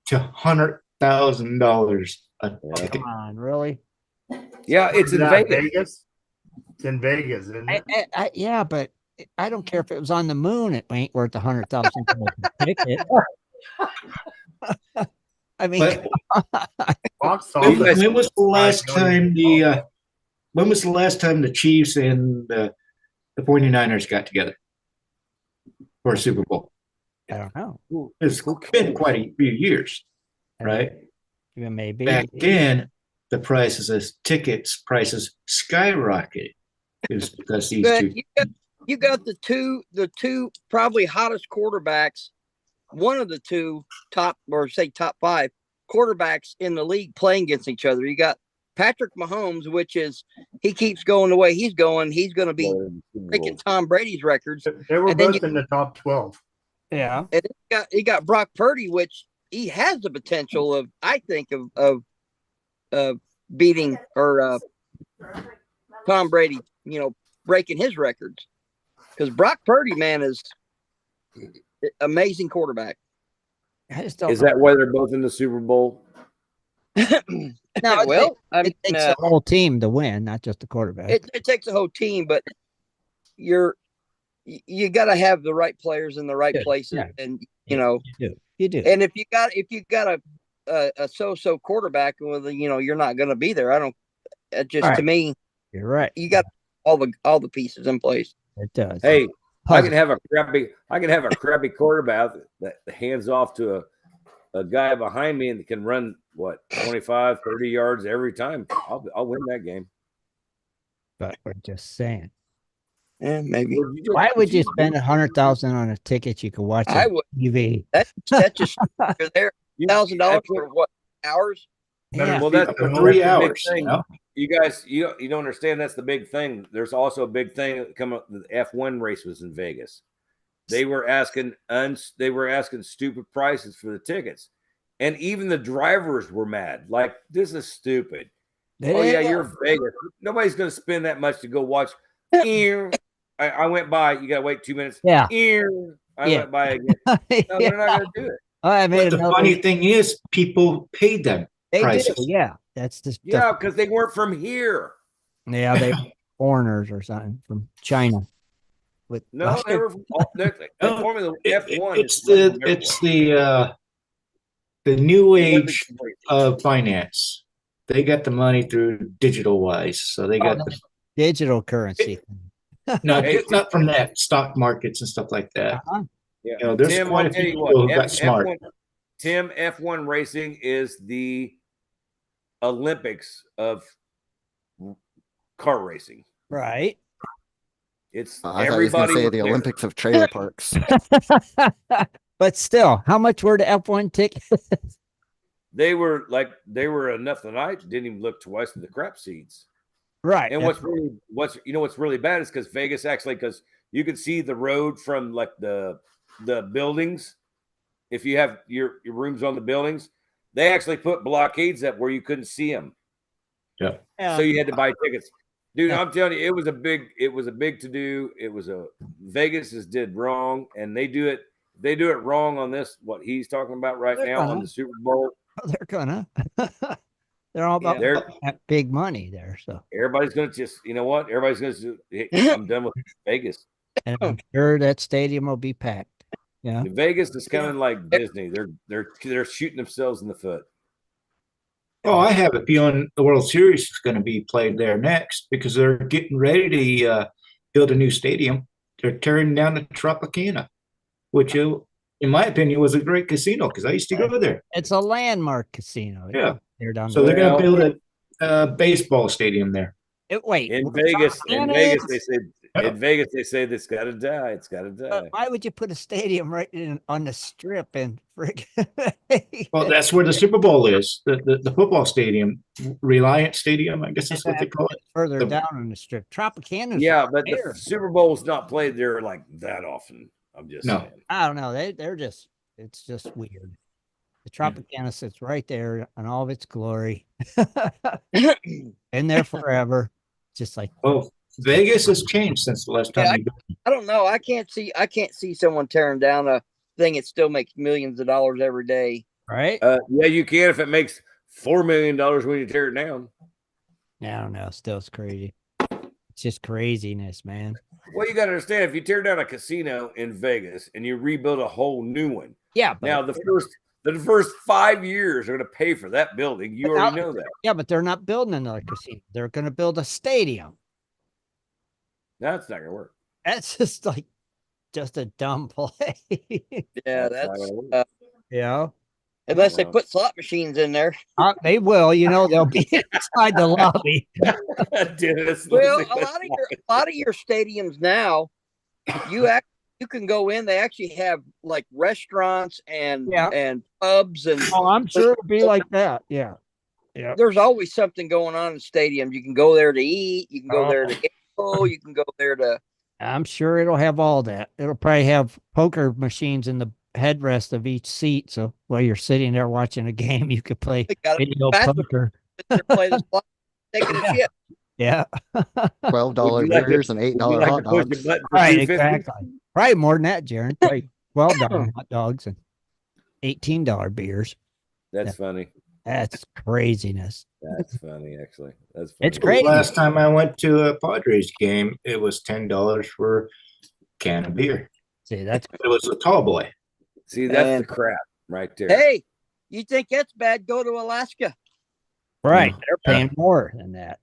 to $100,000 a ticket. Come on, really? Yeah, it's in Vegas. It's in Vegas, isn't it? Yeah, but I don't care if it was on the moon. It ain't worth $100,000 ticket. I mean, when was the last time the Chiefs and the 49ers got together for a Super Bowl? I don't know. It's been quite a few years, right? Even maybe. Back then, the prices of tickets skyrocketed. Is because these two. You got the two probably hottest quarterbacks, one of the two top 5 quarterbacks in the league playing against each other. You got Patrick Mahomes, which is, he keeps going the way he's going. He's going to be breaking Tom Brady's records. They were both in the top 12. Yeah. And he got Brock Purdy, which he has the potential of, I think, of beating or Tom Brady, breaking his records. Because Brock Purdy, man, is amazing quarterback. Is that why they're both in the Super Bowl? No, well, it takes a whole team to win, not just the quarterback. It takes a whole team, but you got to have the right players in the right places, and you do. And if you got a so-so quarterback, well, you're not going to be there. I don't. To me, you're right. You got all the pieces in place. It does. Hey, I can have a crappy quarterback that hands off to a guy behind me and can run 25, 30 yards every time. I'll win that game. But we're just saying. Yeah, maybe. Why would you spend $100,000 on a ticket you could watch on TV? That's just you're there $1,000 for what, hours? Yeah. Well, that's for the 3 big hours. thing. You guys, you don't understand. That's the big thing. There's also a big thing that come up. The F1 race was in Vegas. They were asking stupid prices for the tickets, and even the drivers were mad. Like, this is stupid. Oh yeah, you're Vegas. Nobody's going to spend that much to go watch. I went by. You got to wait 2 minutes. Yeah. I went by again. No, they're not going to do it. But the funny thing is, people paid them. They prices. do. Yeah, that's just because they weren't from here. Yeah, they were foreigners or something from China. With No, they were from Formula F1. It's the new age of finance. They got the money through digital wise, so they got the digital currency. No, not from that stock markets and stuff like that. Yeah, you know, there's Tim, quite a few people who got smart. F1 racing is the Olympics of car racing. Right. It's I thought you was gonna say the Olympics of trailer parks. But still, how much were the F1 tickets? They were enough that I didn't even look twice at the crap seats. Right. And what's really bad is because Vegas actually, because you could see the road from like the buildings. If you have your rooms on the buildings, they actually put blockades up where you couldn't see them. Yeah. So you had to buy tickets. Dude, I'm telling you, it was a big to do. Vegas did wrong, and they do it wrong on this, what he's talking about right now on the Super Bowl. They're gonna. They're all about that big money there. So everybody's gonna just, you know what? Everybody's gonna hey, I'm done with Vegas. And I'm sure that stadium will be packed. Yeah. Vegas is kind of like Disney. They're shooting themselves in the foot. Oh, I have a feeling the World Series is going to be played there next because they're getting ready to build a new stadium. They're tearing down the Tropicana, which, in my opinion, was a great casino because I used to go there. It's a landmark casino. Yeah. They're down so they're going to build a baseball stadium there. In Vegas, they say it's got to die. It's got to die. Why would you put a stadium right on the strip and Well, that's where the Super Bowl is. The football stadium, Reliant Stadium, I guess that's what they call it. Further down on the strip, Tropicana. Yeah, but the Super Bowl is not played there like that often. I'm just saying. I don't know. It's just weird. The Tropicana sits right there in all of its glory, in there forever. Just like Vegas has changed since the last time. I don't know. I can't see someone tearing down a thing. It still makes millions of dollars every day, right? Yeah, you can if it makes $4 million when you tear it down. I don't know. Still, it's crazy. It's just craziness, man. Well, you got to understand, if you tear down a casino in Vegas and you rebuild a whole new one, now the first 5 years are going to pay for that building. You already know that. Yeah, but they're not building another casino. They're going to build a stadium. That's not going to work. That's just a dumb play. Yeah, that's unless they put slot machines in there. They will. They'll be inside the lobby. Well, a lot of your stadiums now, you can go in. They actually have like restaurants and pubs and. Oh, I'm sure it'll be like that. Yeah. Yeah. There's always something going on in stadiums. You can go there to eat. You can go there to gamble. You can go there to. I'm sure it'll have all that. It'll probably have poker machines in the headrest of each seat. So while you're sitting there watching a game, you could play video poker. Play the slot, taking a shit. Yeah. $12 burgers and $8 hot dogs. Right, exactly. Probably more than that, Jaron. Probably $12 hot dogs and $18 beers. That's funny. That's craziness. That's funny, actually. That's funny. It's crazy. Last time I went to a Padres game, it was $10 for a can of beer. See, it was a tall boy. See, that's the crap right there. Hey, you think that's bad? Go to Alaska. Right. They're paying more than that.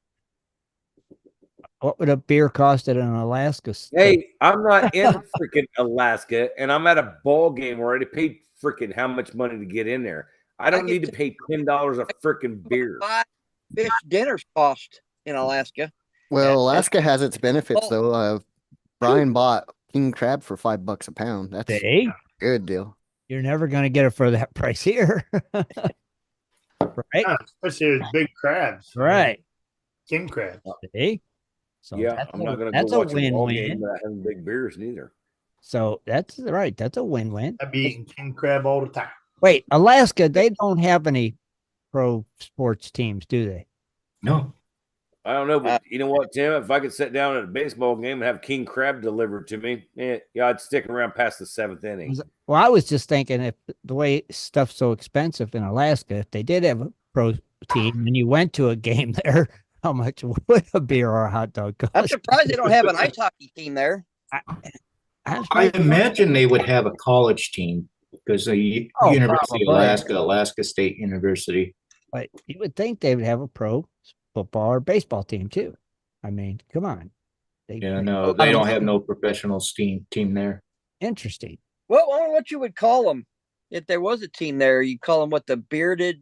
What would a beer cost at an Alaska state? Hey, I'm not in freaking Alaska, and I'm at a ball game where I already paid freaking how much money to get in there. I don't need to pay $10 a freaking beer. 5 fish dinners cost in Alaska. Well, Alaska has its benefits though. Brian bought king crab for $5 a pound. That's a good deal. You're never going to get it for that price here. Right. Yeah, especially with big crabs. Right. King crabs. See? So Yeah, I'm not going to that's go a watch a ball game win-win. without having big beers neither. So that's right. That's a win-win. I'd be eating king crab all the time. Wait, Alaska, they don't have any pro sports teams, do they? No. I don't know, but you know what, Tim? If I could sit down at a baseball game and have king crab delivered to me, yeah, I'd stick around past the 7th inning. Well, I was just thinking if the way stuff's so expensive in Alaska, if they did have a pro team and you went to a game there, how much would a beer or a hot dog cost? I'm surprised they don't have an ice hockey team there. I imagine they would have a college team because the University probably. of Alaska State University. But you would think they would have a pro football or baseball team too. I mean, come on. No, they don't have no professional team there. Interesting. Well, I don't know what you would call them if there was a team there. You call them what, the bearded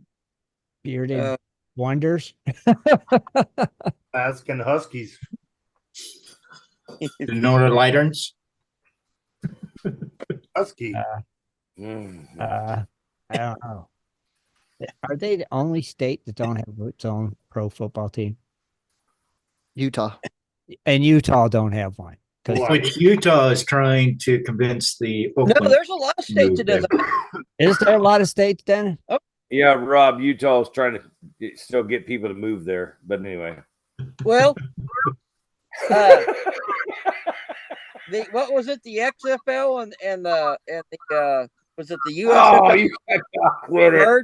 wonders? Alaskan Huskies. The Northern Lighterns. Husky. I don't know. Are they the only state that don't have its own pro football team? Utah. And Utah don't have one. Which Utah is trying to convince the Oakland. No, there's a lot of states that doesn't. Is there a lot of states, Dennis? Oh. Yeah, Rob, Utah's trying to still get people to move there. But anyway. Well, what was it? The XFL and the was it the USFL? Oh,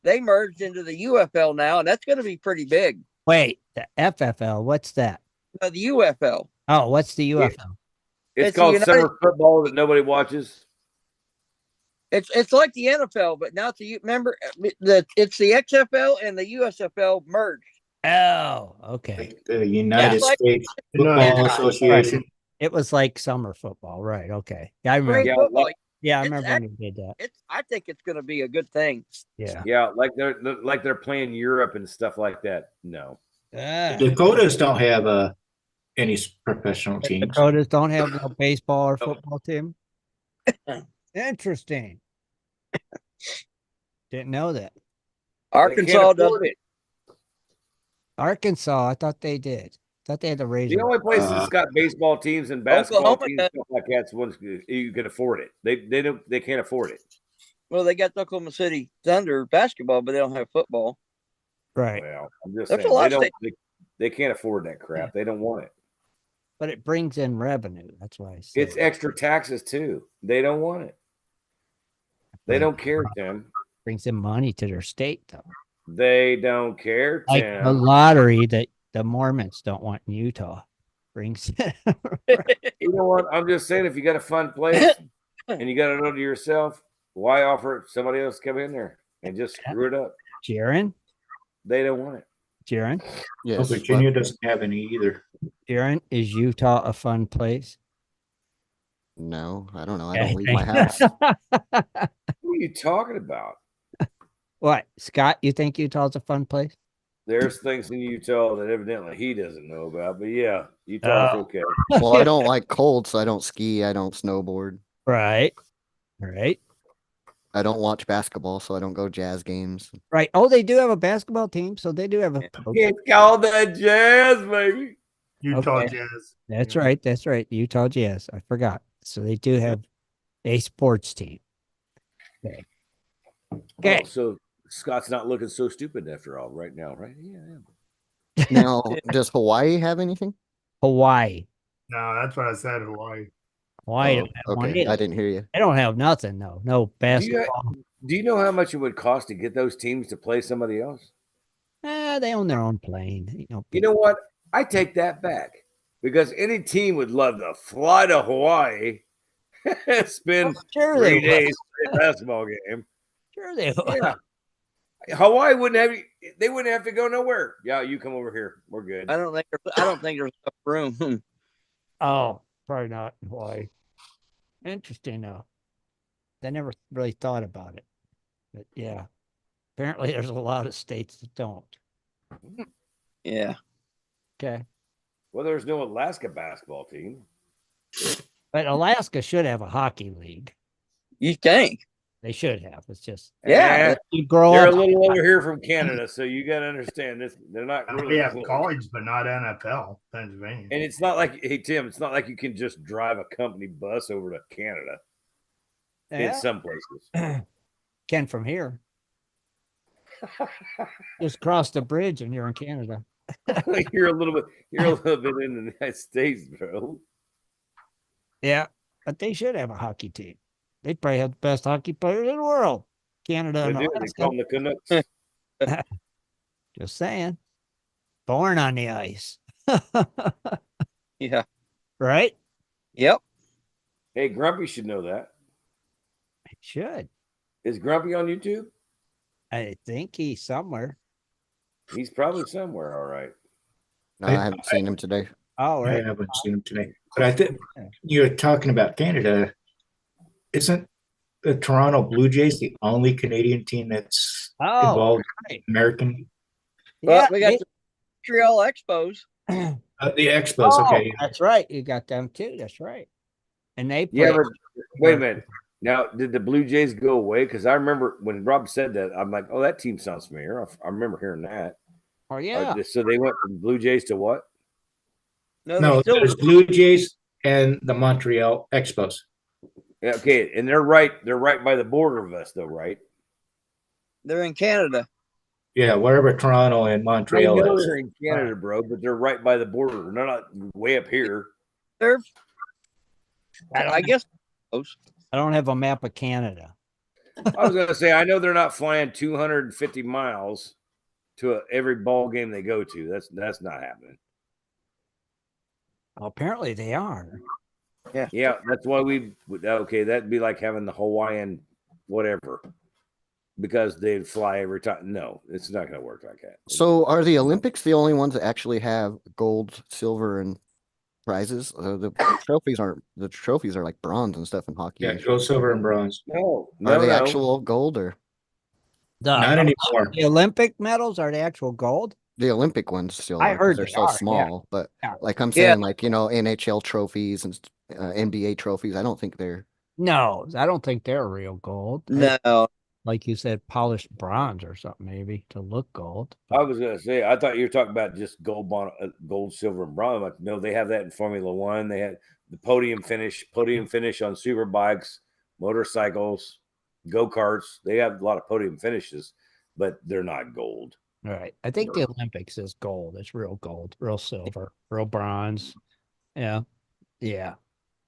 they merged into the UFL now, and that's going to be pretty big. Wait, the FFL, what's that? The UFL. Oh, what's the UFL? It's called summer football that nobody watches. It's like the NFL, but now it's remember it's the XFL and the USFL merged. Oh, okay. Like the United States Football Association. Right. It was like summer football, right? Okay, yeah, I remember. I remember when you did that. I think it's going to be a good thing. Yeah, like they're playing Europe and stuff like that. No, Dakotas don't have any professional teams. Dakotas don't have no baseball or football team. Interesting. Didn't know that. Arkansas does it. Arkansas, I thought they did. Thought they had to raise. The only place that's got baseball teams and basketball teams stuff like that's ones you can afford it. They can't afford it. Well, they got the Oklahoma City Thunder basketball, but they don't have football. Right. Well, I'm just saying they can't afford that crap. Yeah. They don't want it. But it brings in revenue. That's why I say it's extra taxes too. They don't want it. They don't care, Tim. Brings in money to their state, though. They don't care, like Tim. the lottery that the Mormons don't want in Utah brings. You know what? I'm just saying, if you got a fun place and you got it under yourself, why offer somebody else to come in there and just screw it up? Jaron? They don't want it. Jaron? Yes. Virginia doesn't have any either. Jaron, is Utah a fun place? No, I don't know. I don't leave my house. What are you talking about? What, Scott? You think Utah's a fun place? There's things in Utah that evidently he doesn't know about, but yeah, Utah's okay. Well, I don't like cold, so I don't ski. I don't snowboard. Right. I don't watch basketball, so I don't go Jazz games. Right. Oh, they do have a basketball team, so they do have a. It's called the Jazz, baby. Utah Jazz. That's right. That's right. Utah Jazz. I forgot. So they do have a sports team. Okay. Oh, so Scott's not looking so stupid after all right now, right? Yeah. Now, does Hawaii have anything? Hawaii. No, that's what I said. Hawaii. Hawaii. Okay, I didn't hear you. They don't have nothing, though. No basketball. Do you know how much it would cost to get those teams to play somebody else? They own their own plane. You know what? I take that back because any team would love to fly to Hawaii, spend 3 days at a basketball game. Sure they would. Yeah. Hawaii wouldn't have to go nowhere. Yeah, you come over here. We're good. I don't think there's enough room. Oh, probably not in Hawaii. Interesting though. I never really thought about it. But yeah. Apparently there's a lot of states that don't. Yeah. Okay. Well, there's no Alaska basketball team. But Alaska should have a hockey league. You think? They should have. It's just Yeah. you grow They're up. a little over here from Canada, so you got to understand this. They're not We really have close. college, but not NFL, Pennsylvania. And it's not like, hey Tim, it's not like you can just drive a company bus over to Canada. In some places, Can from here. Just cross the bridge and you're in Canada. you're a little bit in the United States, bro. Yeah, but they should have a hockey team. They probably have the best hockey players in the world. Canada They and do. They call them the Canucks. Just saying. Born on the ice. Yeah. Right? Yep. Hey, Grumpy should know that. It should. Is Grumpy on YouTube? I think he's somewhere. He's probably somewhere. All right. No, I haven't seen him today. Oh, I right. haven't seen him today. But I think you're talking about Canada. Isn't the Toronto Blue Jays the only Canadian team that's involved right. American? Well, we got the Montreal Expos. The Expos, okay. That's right. You got them too. That's right. And they play. Yeah, but wait a minute. Now, did the Blue Jays go away? Because I remember when Rob said that, I'm like, oh, that team sounds familiar. I remember hearing that. Oh, yeah. So they went from Blue Jays to what? No, there's Blue Jays and the Montreal Expos. Yeah, okay, and they're right by the border of us, though, right? They're in Canada. Yeah, wherever Toronto and I Montreal know is. they're in Canada, bro, but they're right by the border. They're not way up here. They're, I guess. I don't have a map of Canada. I was going to say, I know they're not flying 250 miles to every ball game they go to. That's not happening. Well, apparently they are. Yeah, that's why that'd be like having the Hawaiian whatever, because they'd fly every time. No, it's not going to work like that. So are the Olympics the only ones that actually have gold, silver, and prizes? The trophies are like bronze and stuff in hockey. Yeah, gold, silver, and bronze. No, Are they actual gold or? Not anymore. The Olympic medals are the actual gold. The Olympic ones still I are 'cause heard they're they so are, small, but Yeah. like I'm saying, like, NHL trophies and NBA trophies, I don't think they're. No, I don't think they're real gold. No. Like you said, polished bronze or something, maybe to look gold. I was going to say, I thought you were talking about just gold, silver, and bronze. Like, no, they have that in Formula One. They had the podium finish on super bikes, motorcycles, go karts. They have a lot of podium finishes, but they're not gold. All right. I think the Olympics is gold. It's real gold, real silver, real bronze. Yeah. Yeah.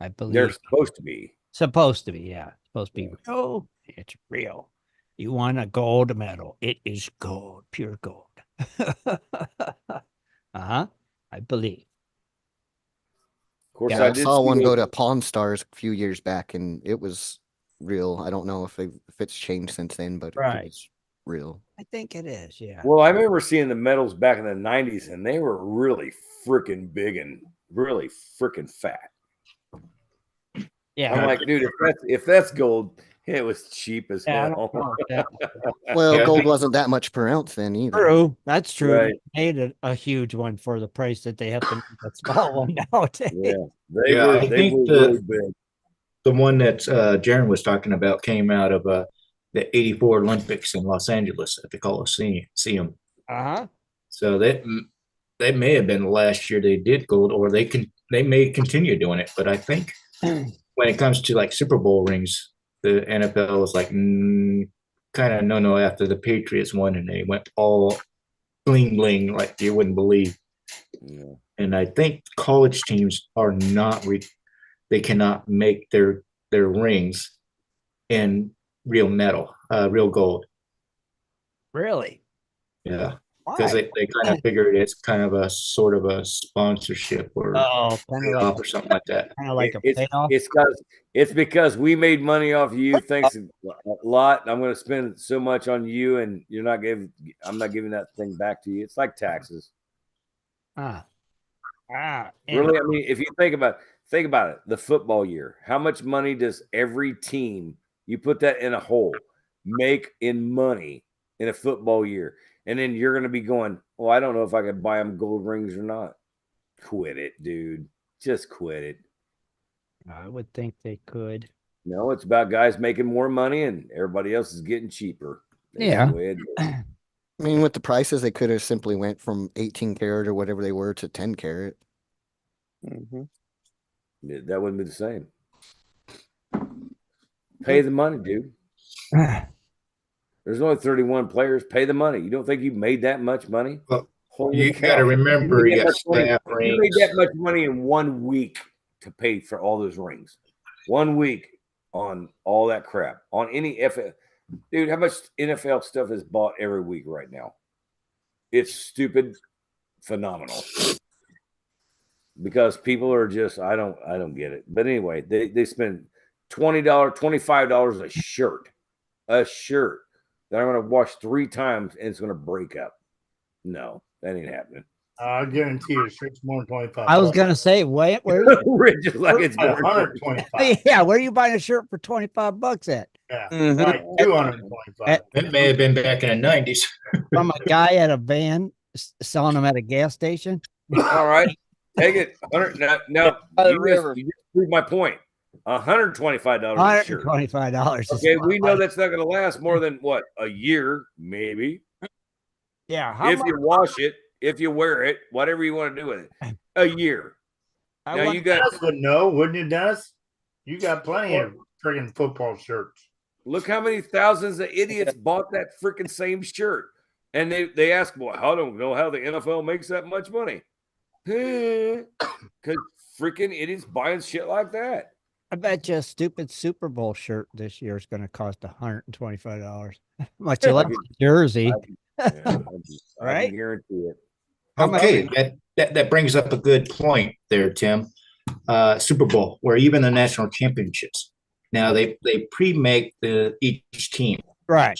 I believe they're supposed to be. Supposed to be, yeah. Supposed to be real. It's real. You want a gold medal. It is gold, pure gold. I believe. Of course, I saw one go to Pawn Stars a few years back, and it was real. I don't know if it's changed since then, but it was real. I think it is, yeah. Well, I remember seeing the medals back in the 90s, and they were really freaking big and really freaking fat. Yeah. I'm like, dude, if that's gold, it was cheap as hell. Well, gold wasn't that much per ounce then either. True. That's true. Right. They made a huge one for the price that they have to make that small one nowadays. Yeah, they were really big. The one that Jaron was talking about came out of the '84 Olympics in Los Angeles at the Coliseum. So they may have been the last year they did gold, or they may continue doing it. But I think when it comes to like Super Bowl rings, the NFL is like kind of no after the Patriots won and they went all bling bling like you wouldn't believe. Yeah. And I think college teams are not they cannot make their rings in real metal, real gold. Really? Yeah. Because they kind of figured it's kind of a sort of a sponsorship or payoff or something like that. Kind of like a payoff. It's because we made money off of you. Thanks a lot. I'm going to spend so much on you, and I'm not giving that thing back to you. It's like taxes. Really, I mean, if you think about it, the football year, how much money does every team, you put that in a hole, make in money in a football year? And then you're going to be going, well, I don't know if I could buy them gold rings or not. Quit it, dude. Just quit it. I would think they could. No, it's about guys making more money and everybody else is getting cheaper. That's Yeah. the way it is. I mean, with the prices, they could have simply went from 18 karat or whatever they were to 10 karat. Mhm. That wouldn't be the same. Pay the money, dude. There's only 31 players. Pay the money. You don't think you've made that much money? Well, Holy you cow. got to remember, You you made got that much money- staff you made rings. that much money in 1 week to pay for all those rings. 1 week on all that crap. On any NFL. Dude, how much NFL stuff is bought every week right now? It's stupid, phenomenal. Because people are just, I don't get it. But anyway, they spend $20, $25 a shirt. A shirt that I'm going to wash 3 times and it's going to break up. No, that ain't happening. I guarantee you, shirt's more than 25. I was gonna say, where Rich is like it's more 125. yeah, where are you buying a shirt for $25 at? Yeah, Mhm. right. 225. That may have been back in the 90s. From a guy at a van selling them at a gas station. All right, take it. 100. No, By the you river. just proved my point. $125 a shirt. $125. Okay, we know that's not going to last more than what, a year, maybe. Yeah, If you wash it, if you wear it, whatever you want to do with it, a year. Now you got. Dennis would know, wouldn't you, Dennis? You got plenty of friggin' football shirts. Look how many thousands of idiots bought that freaking same shirt. And they ask, well, I don't know how the NFL makes that much money. Because freaking idiots buying shit like that. I bet you a stupid Super Bowl shirt this year is going to cost $125. Much less a jersey. I Right? can guarantee it. Okay, that brings up a good point there, Tim. Super Bowl, or even the national championships. Now they pre-make each team, Right.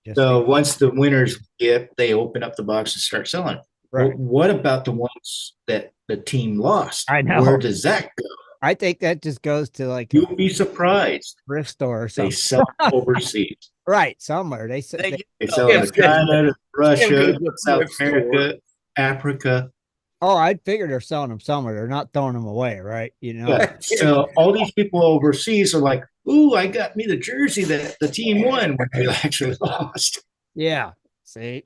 Just so once the winners they open up the box and start selling. right. Well, what about the ones that the team lost? I know. Where does that go? I think that just goes to like You'll be surprised. thrift store or They something. sell overseas. Right, somewhere. They They sell to China, to Russia, South thrift store. America, Africa. Oh, I figured they're selling them somewhere. They're not throwing them away, right? You know. Yeah. So all these people overseas are like, "Ooh, I got me the jersey that the team won when they actually lost." Yeah. See.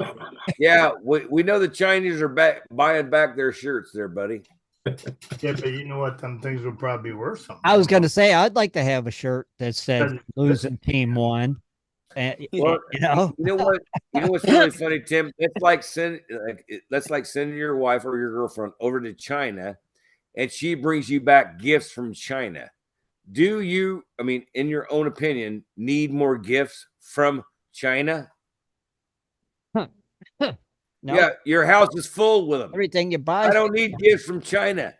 Yeah, we know the Chinese are buying back their shirts there, buddy. Yeah, but you know what? Them things would probably be worth something. I was going to say I'd like to have a shirt that says "Losing Team Won." And Well, you know what? You know what's really funny, Tim? That's like sending your wife or your girlfriend over to China, and she brings you back gifts from China. Do you, I mean, in your own opinion, need more gifts from China? No. Yeah, your house is full with them. Everything you buy, I don't need gifts from China.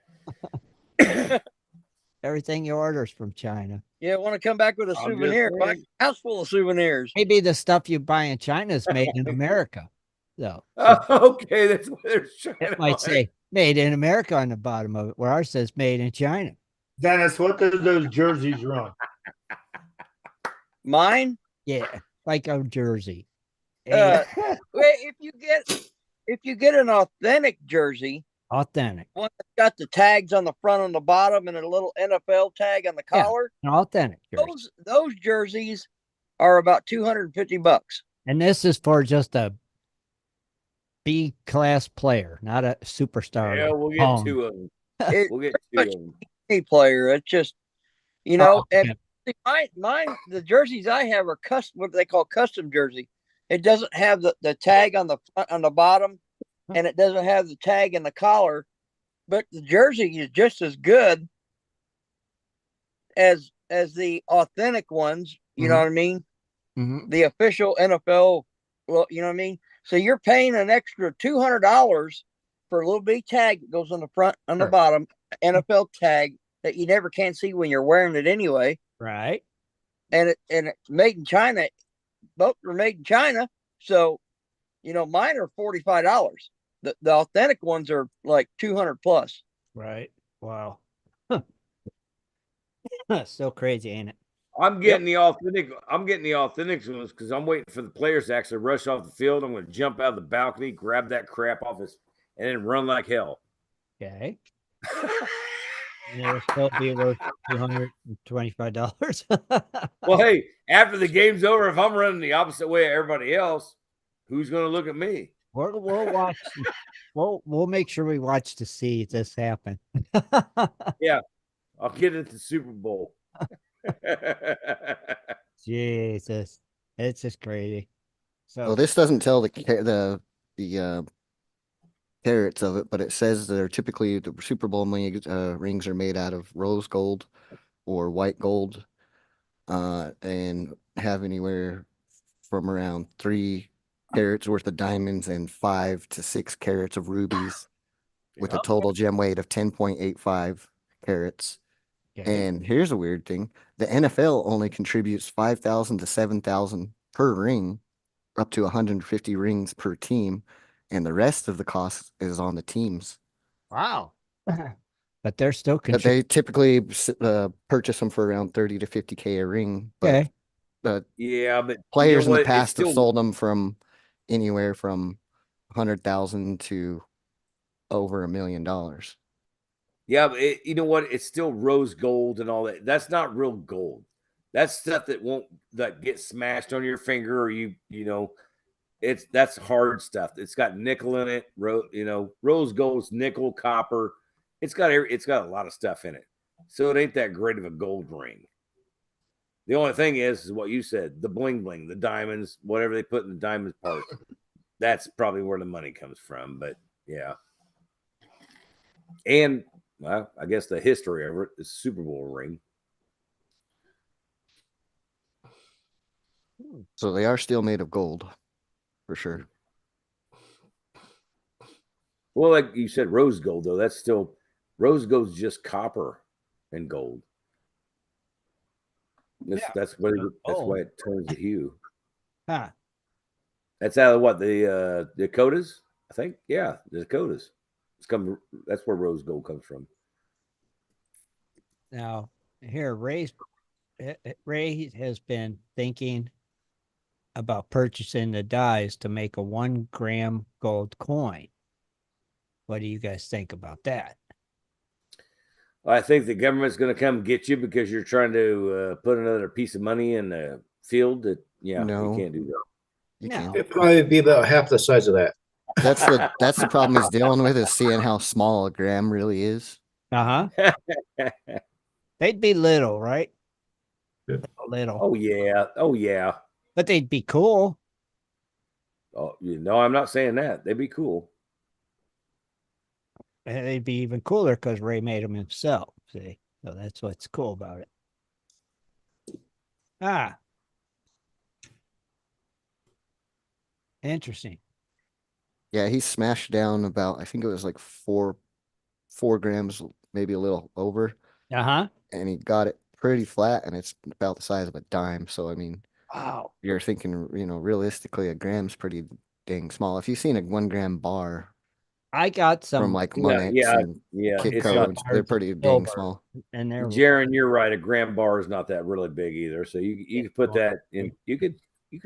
everything you order is from China. Yeah, want to come back with a I'm souvenir? just Buy saying. a house full of souvenirs. Maybe the stuff you buy in China is made in America, though. Okay, that's what they're China. It might say "Made in America" on the bottom of it, where ours says "Made in China." Dennis, what do those jerseys run? Mine, Yeah, like a jersey. well, if you get an authentic jersey, Authentic. one that's got the tags on the front and the bottom and a little NFL tag on the Yeah. collar, An authentic jersey. those jerseys are about $250. And this is for just a B class player, not a superstar. Yeah, we'll get home. 2 of them. It- We'll get 2 of them. Any player, it's just and okay. mine, the jerseys I have are custom, what they call custom jersey. It doesn't have the tag on the front, on the bottom, and it doesn't have the tag in the collar, but the jersey is just as good as the authentic ones. You know what I mean? Mhm. The official NFL. Well, you know what I mean. So you're paying an extra $200 for a little bitty tag that goes on the front, on the Sure. bottom, NFL tag that you never can see when you're wearing it anyway. Right. And it's made in China. Both are made in China. So, mine are $45. The authentic ones are like 200 plus. Right. Wow. So crazy, ain't it? I'm getting the authentic. I'm getting the authentic ones because I'm waiting for the players to actually rush off the field. I'm going to jump out of the balcony, grab that crap off his, and then run like hell. Okay. And it'll still be worth $225. Well, hey, after the game's over, if I'm running the opposite way of everybody else, who's going to look at me? We'll watch. We'll make sure we watch to see this happen. Yeah, I'll get it to Super Bowl. Jesus, it's just crazy. So Well, this doesn't tell the carats of it, but it says they're typically the Super Bowl rings are made out of rose gold or white gold, and have anywhere from around 3 carats worth of diamonds and 5 to 6 carats of rubies, with a total gem weight of 10.85 carats. okay. And here's a weird thing: the NFL only contributes 5,000 to 7,000 per ring, up to 150 rings per team, and the rest of the cost is on the teams. Wow. But they're still But they contributing. typically purchase them for around 30 to 50K a ring. But Okay. the Yeah, but players you know in the what? It's past have still sold them from anywhere from 100,000 to over $1 million. yeah, but you know what? It's still rose gold and all that. That's not real gold. That's stuff that won't that get smashed on your finger or you know. That's hard stuff. It's got nickel in it. Rose gold's nickel, copper. It's got a lot of stuff in it. So it ain't that great of a gold ring. The only thing is what you said, the bling bling, the diamonds, whatever they put in the diamond part. That's probably where the money comes from. But yeah. And well, I guess the history of it is Super Bowl ring. So they are still made of gold, for sure. Well, like you said, rose gold, though, that's still rose gold's just copper and gold. That's why it turns the hue. Huh. That's out of what the Dakotas, I think. Yeah, the Dakotas. That's where rose gold comes from. Now, here, Ray has been thinking about purchasing the dies to make a 1 gram gold coin. What do you guys think about that? I think the government's going to come get you because you're trying to put another piece of money in the field. You No. can't do that. You No. can't. It'd probably be about half the size of that. That's the problem he's dealing with, is seeing how small a gram really is. Uh-huh. They'd be little, right? Yeah. Little. Oh yeah. But they'd be cool. Oh, I'm not saying that. They'd be cool. And they'd be even cooler because Ray made them himself. See? So that's what's cool about it. Ah. Interesting. Yeah, he smashed down about, I think it was like 4 grams, maybe a little over, Uh-huh. and he got it pretty flat, and it's about the size of a dime. So I mean, Wow. you're thinking, realistically, a gram's pretty dang small. If you've seen a 1 gram bar I got some from like Monex and It's not. Kitco, they're pretty dang small. and they're Jaron, you're right. A gram bar is not that really big either. So you could put that in. You could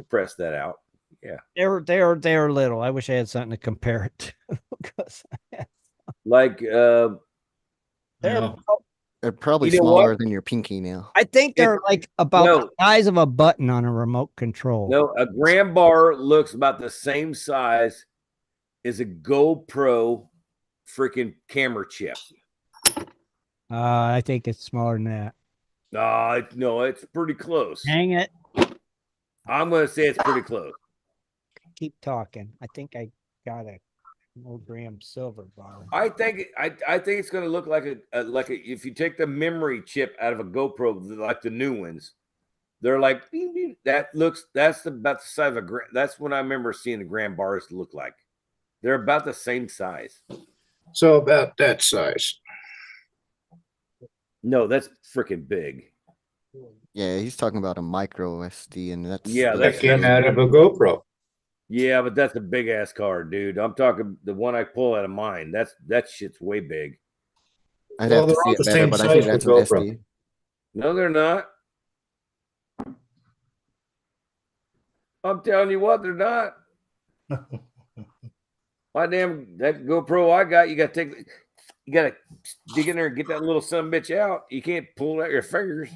press that out. Yeah. they're little. I wish I had something to compare it to. Because Like they're No. They're probably You know smaller what? than your pinky now. I think they're like about No. the size of a button on a remote control. No, a gram bar looks about the same size as a GoPro freaking camera chip. I think it's smaller than that. No, it's pretty close. Dang it. I'm going to say it's pretty close. Keep talking. I think I got a 1 gram silver bar. I think it's going to look like if you take the memory chip out of a GoPro, like the new ones, they're like beep, beep. That's about the size of a gram. That's what I remember seeing the gram bars look like. They're about the same size. So about that size. No, that's freaking big. Yeah, he's talking about a micro SD, and that's That came out of a GoPro. Yeah, but that's a big ass card, dude. I'm talking the one I pull out of mine. That shit's way big. I'd Well, have to they're see all it the better, same but I think size that's with an GoPro. SD. No, they're not. I'm telling you what, they're not. My damn that GoPro I got, you got to take. You gotta dig in there and get that little son of a bitch out. You can't pull it out your fingers.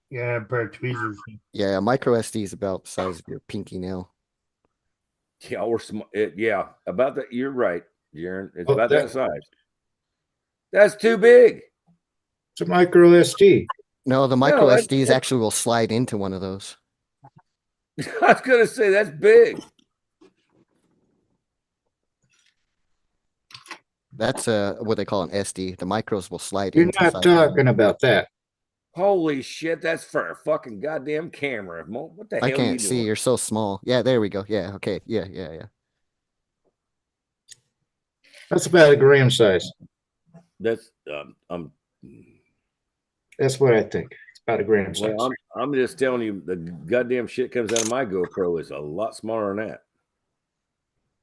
Yeah, a pair of tweezers. Yeah, micro SD is about the size of your pinky nail. Yeah, yeah, about that. You're right, Jaron. It's Oh, about that size. That's too big. It's a micro SD. No, the micro that's- SDs actually will slide into one of those. I was gonna say that's big. That's what they call an SD. The micros will slide You're into not side. talking about that. Holy shit, that's for a fucking goddamn camera. What the hell I are you can't see. doing? You're so small. Yeah, there we go. Yeah, okay. Yeah. That's about a gram size. That's That's what I think. It's about a gram size. well, I'm just telling you, the goddamn shit comes out of my GoPro is a lot smaller than that.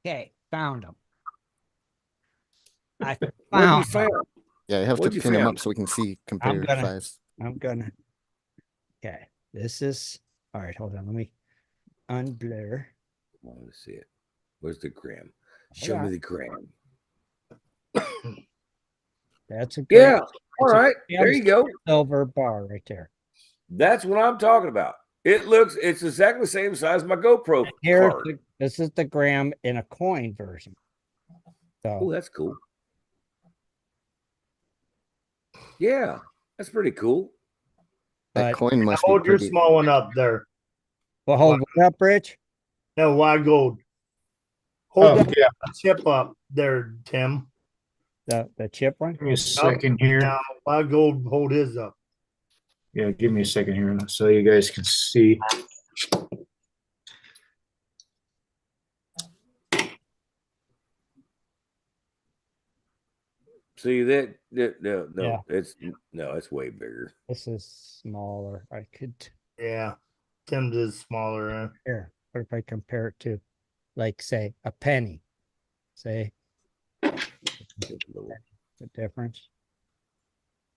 Okay, found them. I What you found. found? Yeah, you have What'd to you pin them found? up so we can see I'm compare gonna- size. I'm gonna. Okay, this is all right. Hold on, let me unblur. I want to see it. Where's the gram? Show me the gram. That's a Yeah. All It's a right. There you go. silver bar right there. That's what I'm talking about. It's exactly the same size as my GoPro card. This is the gram in a coin version. Oh, So that's cool. Yeah, that's pretty cool. That But- coin must be Hold your pretty. small one up there. well, hold it up, Rich. No, why gold? Hold Oh, that yeah. chip up there, Tim. The chip one. Give me a second here. Now, why gold hold his up? Yeah, give me a second here so you guys can see. See that? No, Yeah. it's way bigger. This is smaller. I could Yeah. Tim's is smaller. here. What if I compare it to, like, say, a penny? Say the difference.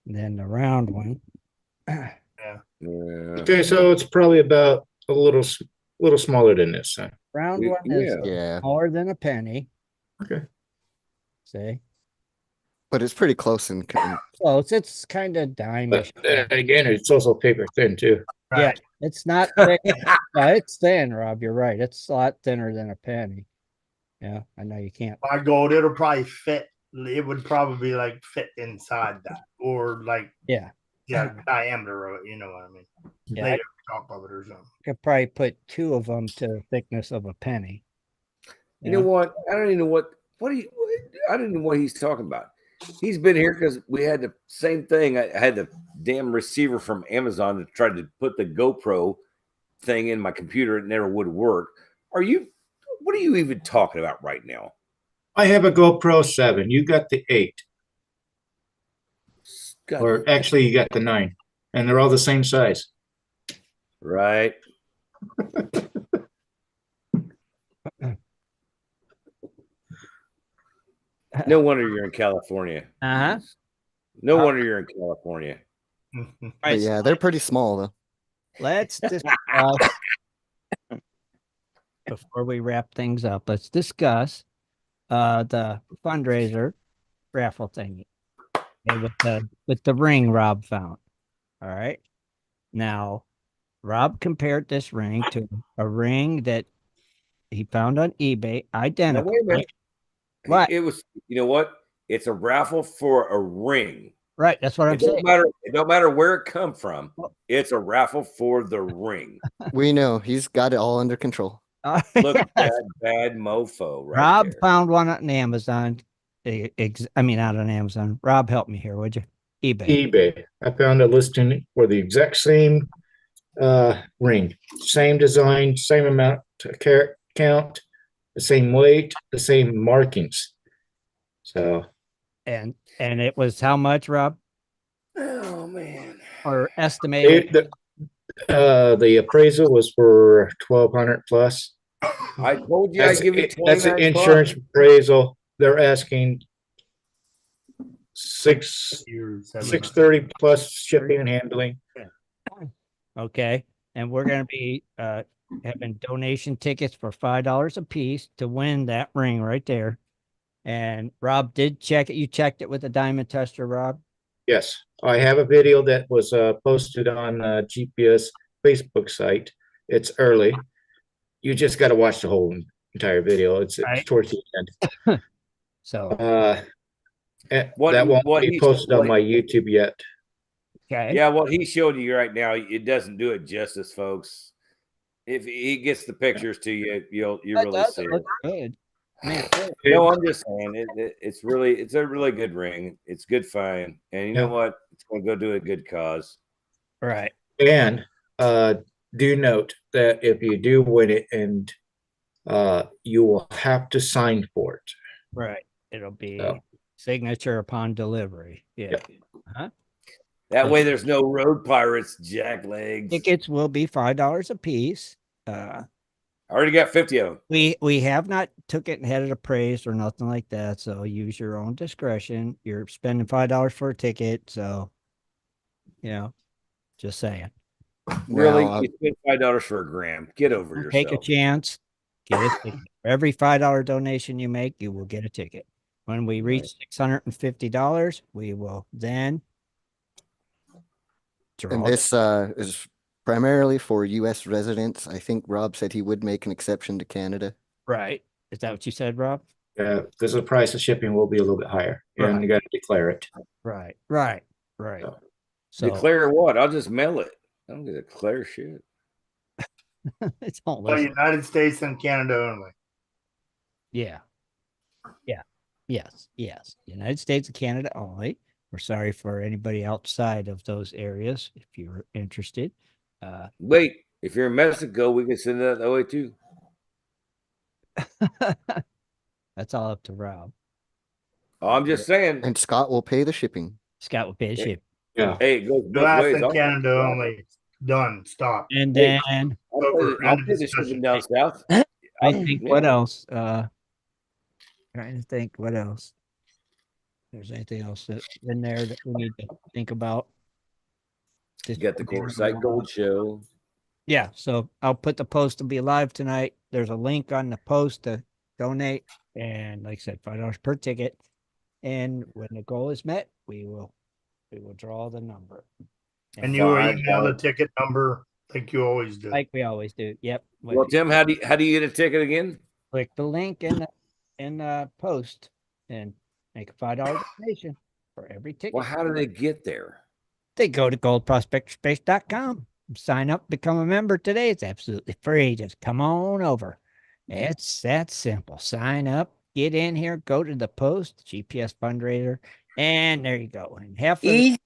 And then the round one. Yeah. Okay, so it's probably about a little smaller than this. Huh? Round one is Yeah, smaller than a penny. Okay. Say but it's pretty close in. close. It's kind of dime-ish. But then again, it's also paper thin too. Yeah, it's not thick. Yeah, it's thin, Rob. You're right. It's a lot thinner than a penny. Yeah, I know you can't. Why gold? It'll probably fit. It would probably like fit inside that, or like Yeah, diameter of it. You know what I mean? yeah. Later top of it or something. I could probably put two of them to the thickness of a penny. You know what? I don't even know what I don't know what he's talking about. He's been here because we had the same thing. I had the damn receiver from Amazon that tried to put the GoPro thing in my computer. It never would work. What are you even talking about right now? I have a GoPro 7. You got the 8. God, Or actually, you got the 9. And they're all the same size. right? No wonder you're in California. Uh-huh. No wonder you're in California. But yeah, they're pretty small though. Let's discuss before we wrap things up. Let's discuss the fundraiser raffle thingy with the ring Rob found. All right. Now, Rob compared this ring to a ring that he found on eBay, Now, identical. wait a minute. What? It was, you know what? It's a raffle for a ring. Right. That's what I'm saying. It don't matter where it come from. It's a raffle for the ring. We know he's got it all under control. Look at that bad mofo right Rob there. found one on Amazon. Not on Amazon. Rob, help me here, would you? eBay. eBay. I found a listing for the exact same ring. Same design, same amount to carat count, the same weight, the same markings. So And it was how much, Rob? Oh man. Or estimated? the appraisal was for 1,200 plus. I told you I'd give you 29 That's an insurance appraisal. They're asking 630 plus shipping and handling. Okay. And we're going to be having donation tickets for $5 a piece to win that ring right there. And Rob did check it. You checked it with a diamond tester, Rob? Yes, I have a video that was posted on GPS Facebook site. It's early. You just got to watch the whole entire video. It's Right. towards the end. So that won't be posted on my YouTube yet. okay. Yeah, what he showed you right now, it doesn't do it justice, folks. If he gets the pictures to you, you really see it. Look good. Man, No, I'm just saying it's a really good ring. It's good fine, and you know what? It's going to go do a good cause. Right. And do note that if you do win it, and you will have to sign for it. Right. It'll be signature upon delivery. Yeah. Yep. That way, there's no road pirates, jacklegs. Tickets will be $5 a piece. I already got 50 of them. We have not took it and had it appraised or nothing like that. So use your own discretion. You're spending $5 for a ticket, so just saying. Really, you spend $5 for a gram. Get over yourself. Take a chance. Get a ticket. For every $5 donation you make, you will get a ticket. When we reach $650, we will then draw. And this is primarily for U.S. residents. I think Rob said he would make an exception to Canada. Right. Is that what you said, Rob? Yeah, because the price of shipping will be a little bit higher, and you got to declare it. Right. So declare what? I'll just mail it. I don't get to declare shit. It's all United States and Canada only. Yeah. Yes. United States and Canada only. We're sorry for anybody outside of those areas if you're interested. Wait, if you're in Mexico, we can send that that way too. That's all up to Rob. Oh, I'm just saying. And Scott will pay the shipping. Scott will pay the shipping. Yeah. Hey, it goes both US ways. and Canada only. Done. Stop. And then I'll pay the shipping down south. I think what else? Trying to think what else. If there's anything else that's in there that we need to think about. You got the Quartzsite Gold Show. Yeah, so I'll put the post to be live tonight. There's a link on the post to donate, and like I said, $5 per ticket. And when the goal is met, we will draw the number. And you will email the ticket number like you always do. Like we always do. Yep. Well, Tim, how do you get a ticket again? Click the link in the post and make a $5 donation for every ticket. Well, how do they get there? They go to goldprospectorspace.com. Sign up, become a member today. It's absolutely free. Just come on over. It's that simple. Sign up, get in here, go to the post, GPS fundraiser, and there you go. And easy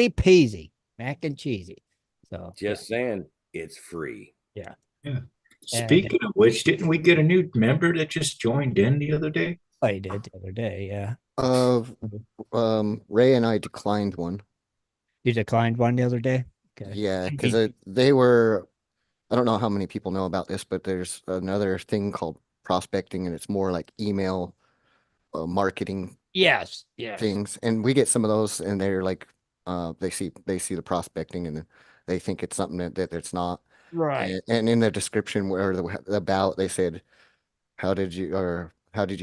peasy, mac and cheesy. So just saying, it's free. Yeah. Speaking of which, didn't we get a new member that just joined in the other day? I did the other day, yeah. Ray and I declined one. You declined one the other day? Okay. Yeah, because they were, I don't know how many people know about this, but there's another thing called prospecting, and it's more like email marketing things. And we get some of those, and they're like, they see the prospecting, and they think it's something that it's not. Right. And in the description where about, they said, how did you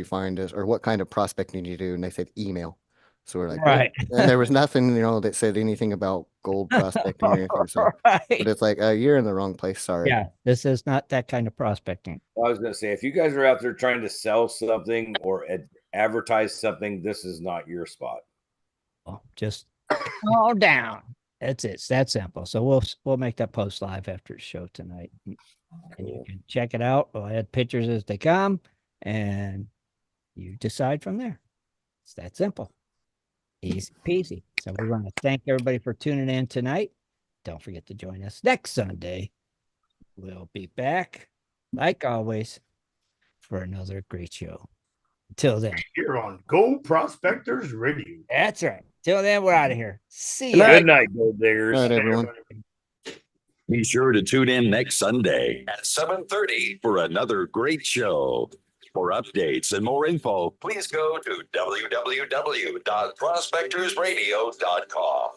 find us, or what kind of prospecting do you do? And they said email. So we're like, right. And there was nothing, that said anything about gold prospecting or anything. So, but it's like, you're in the wrong place. Sorry. Yeah, this is not that kind of prospecting. I was going to say, if you guys are out there trying to sell something or advertise something, this is not your spot. Just all down. That's it. It's that simple. So we'll make that post live after the show tonight, and you can check it out. We'll add pictures as they come, and you decide from there. It's that simple. Easy peasy. So we want to thank everybody for tuning in tonight. Don't forget to join us next Sunday. We'll be back, like always, for another great show. Until then. Here on Gold Prospectors Radio. That's right. Till then, we're out of here. See you. Good night, Gold Diggers. Good night, everyone. Be sure to tune in next Sunday at 7:30 for another great show. For updates and more info, please go to www.prospectorsradio.com.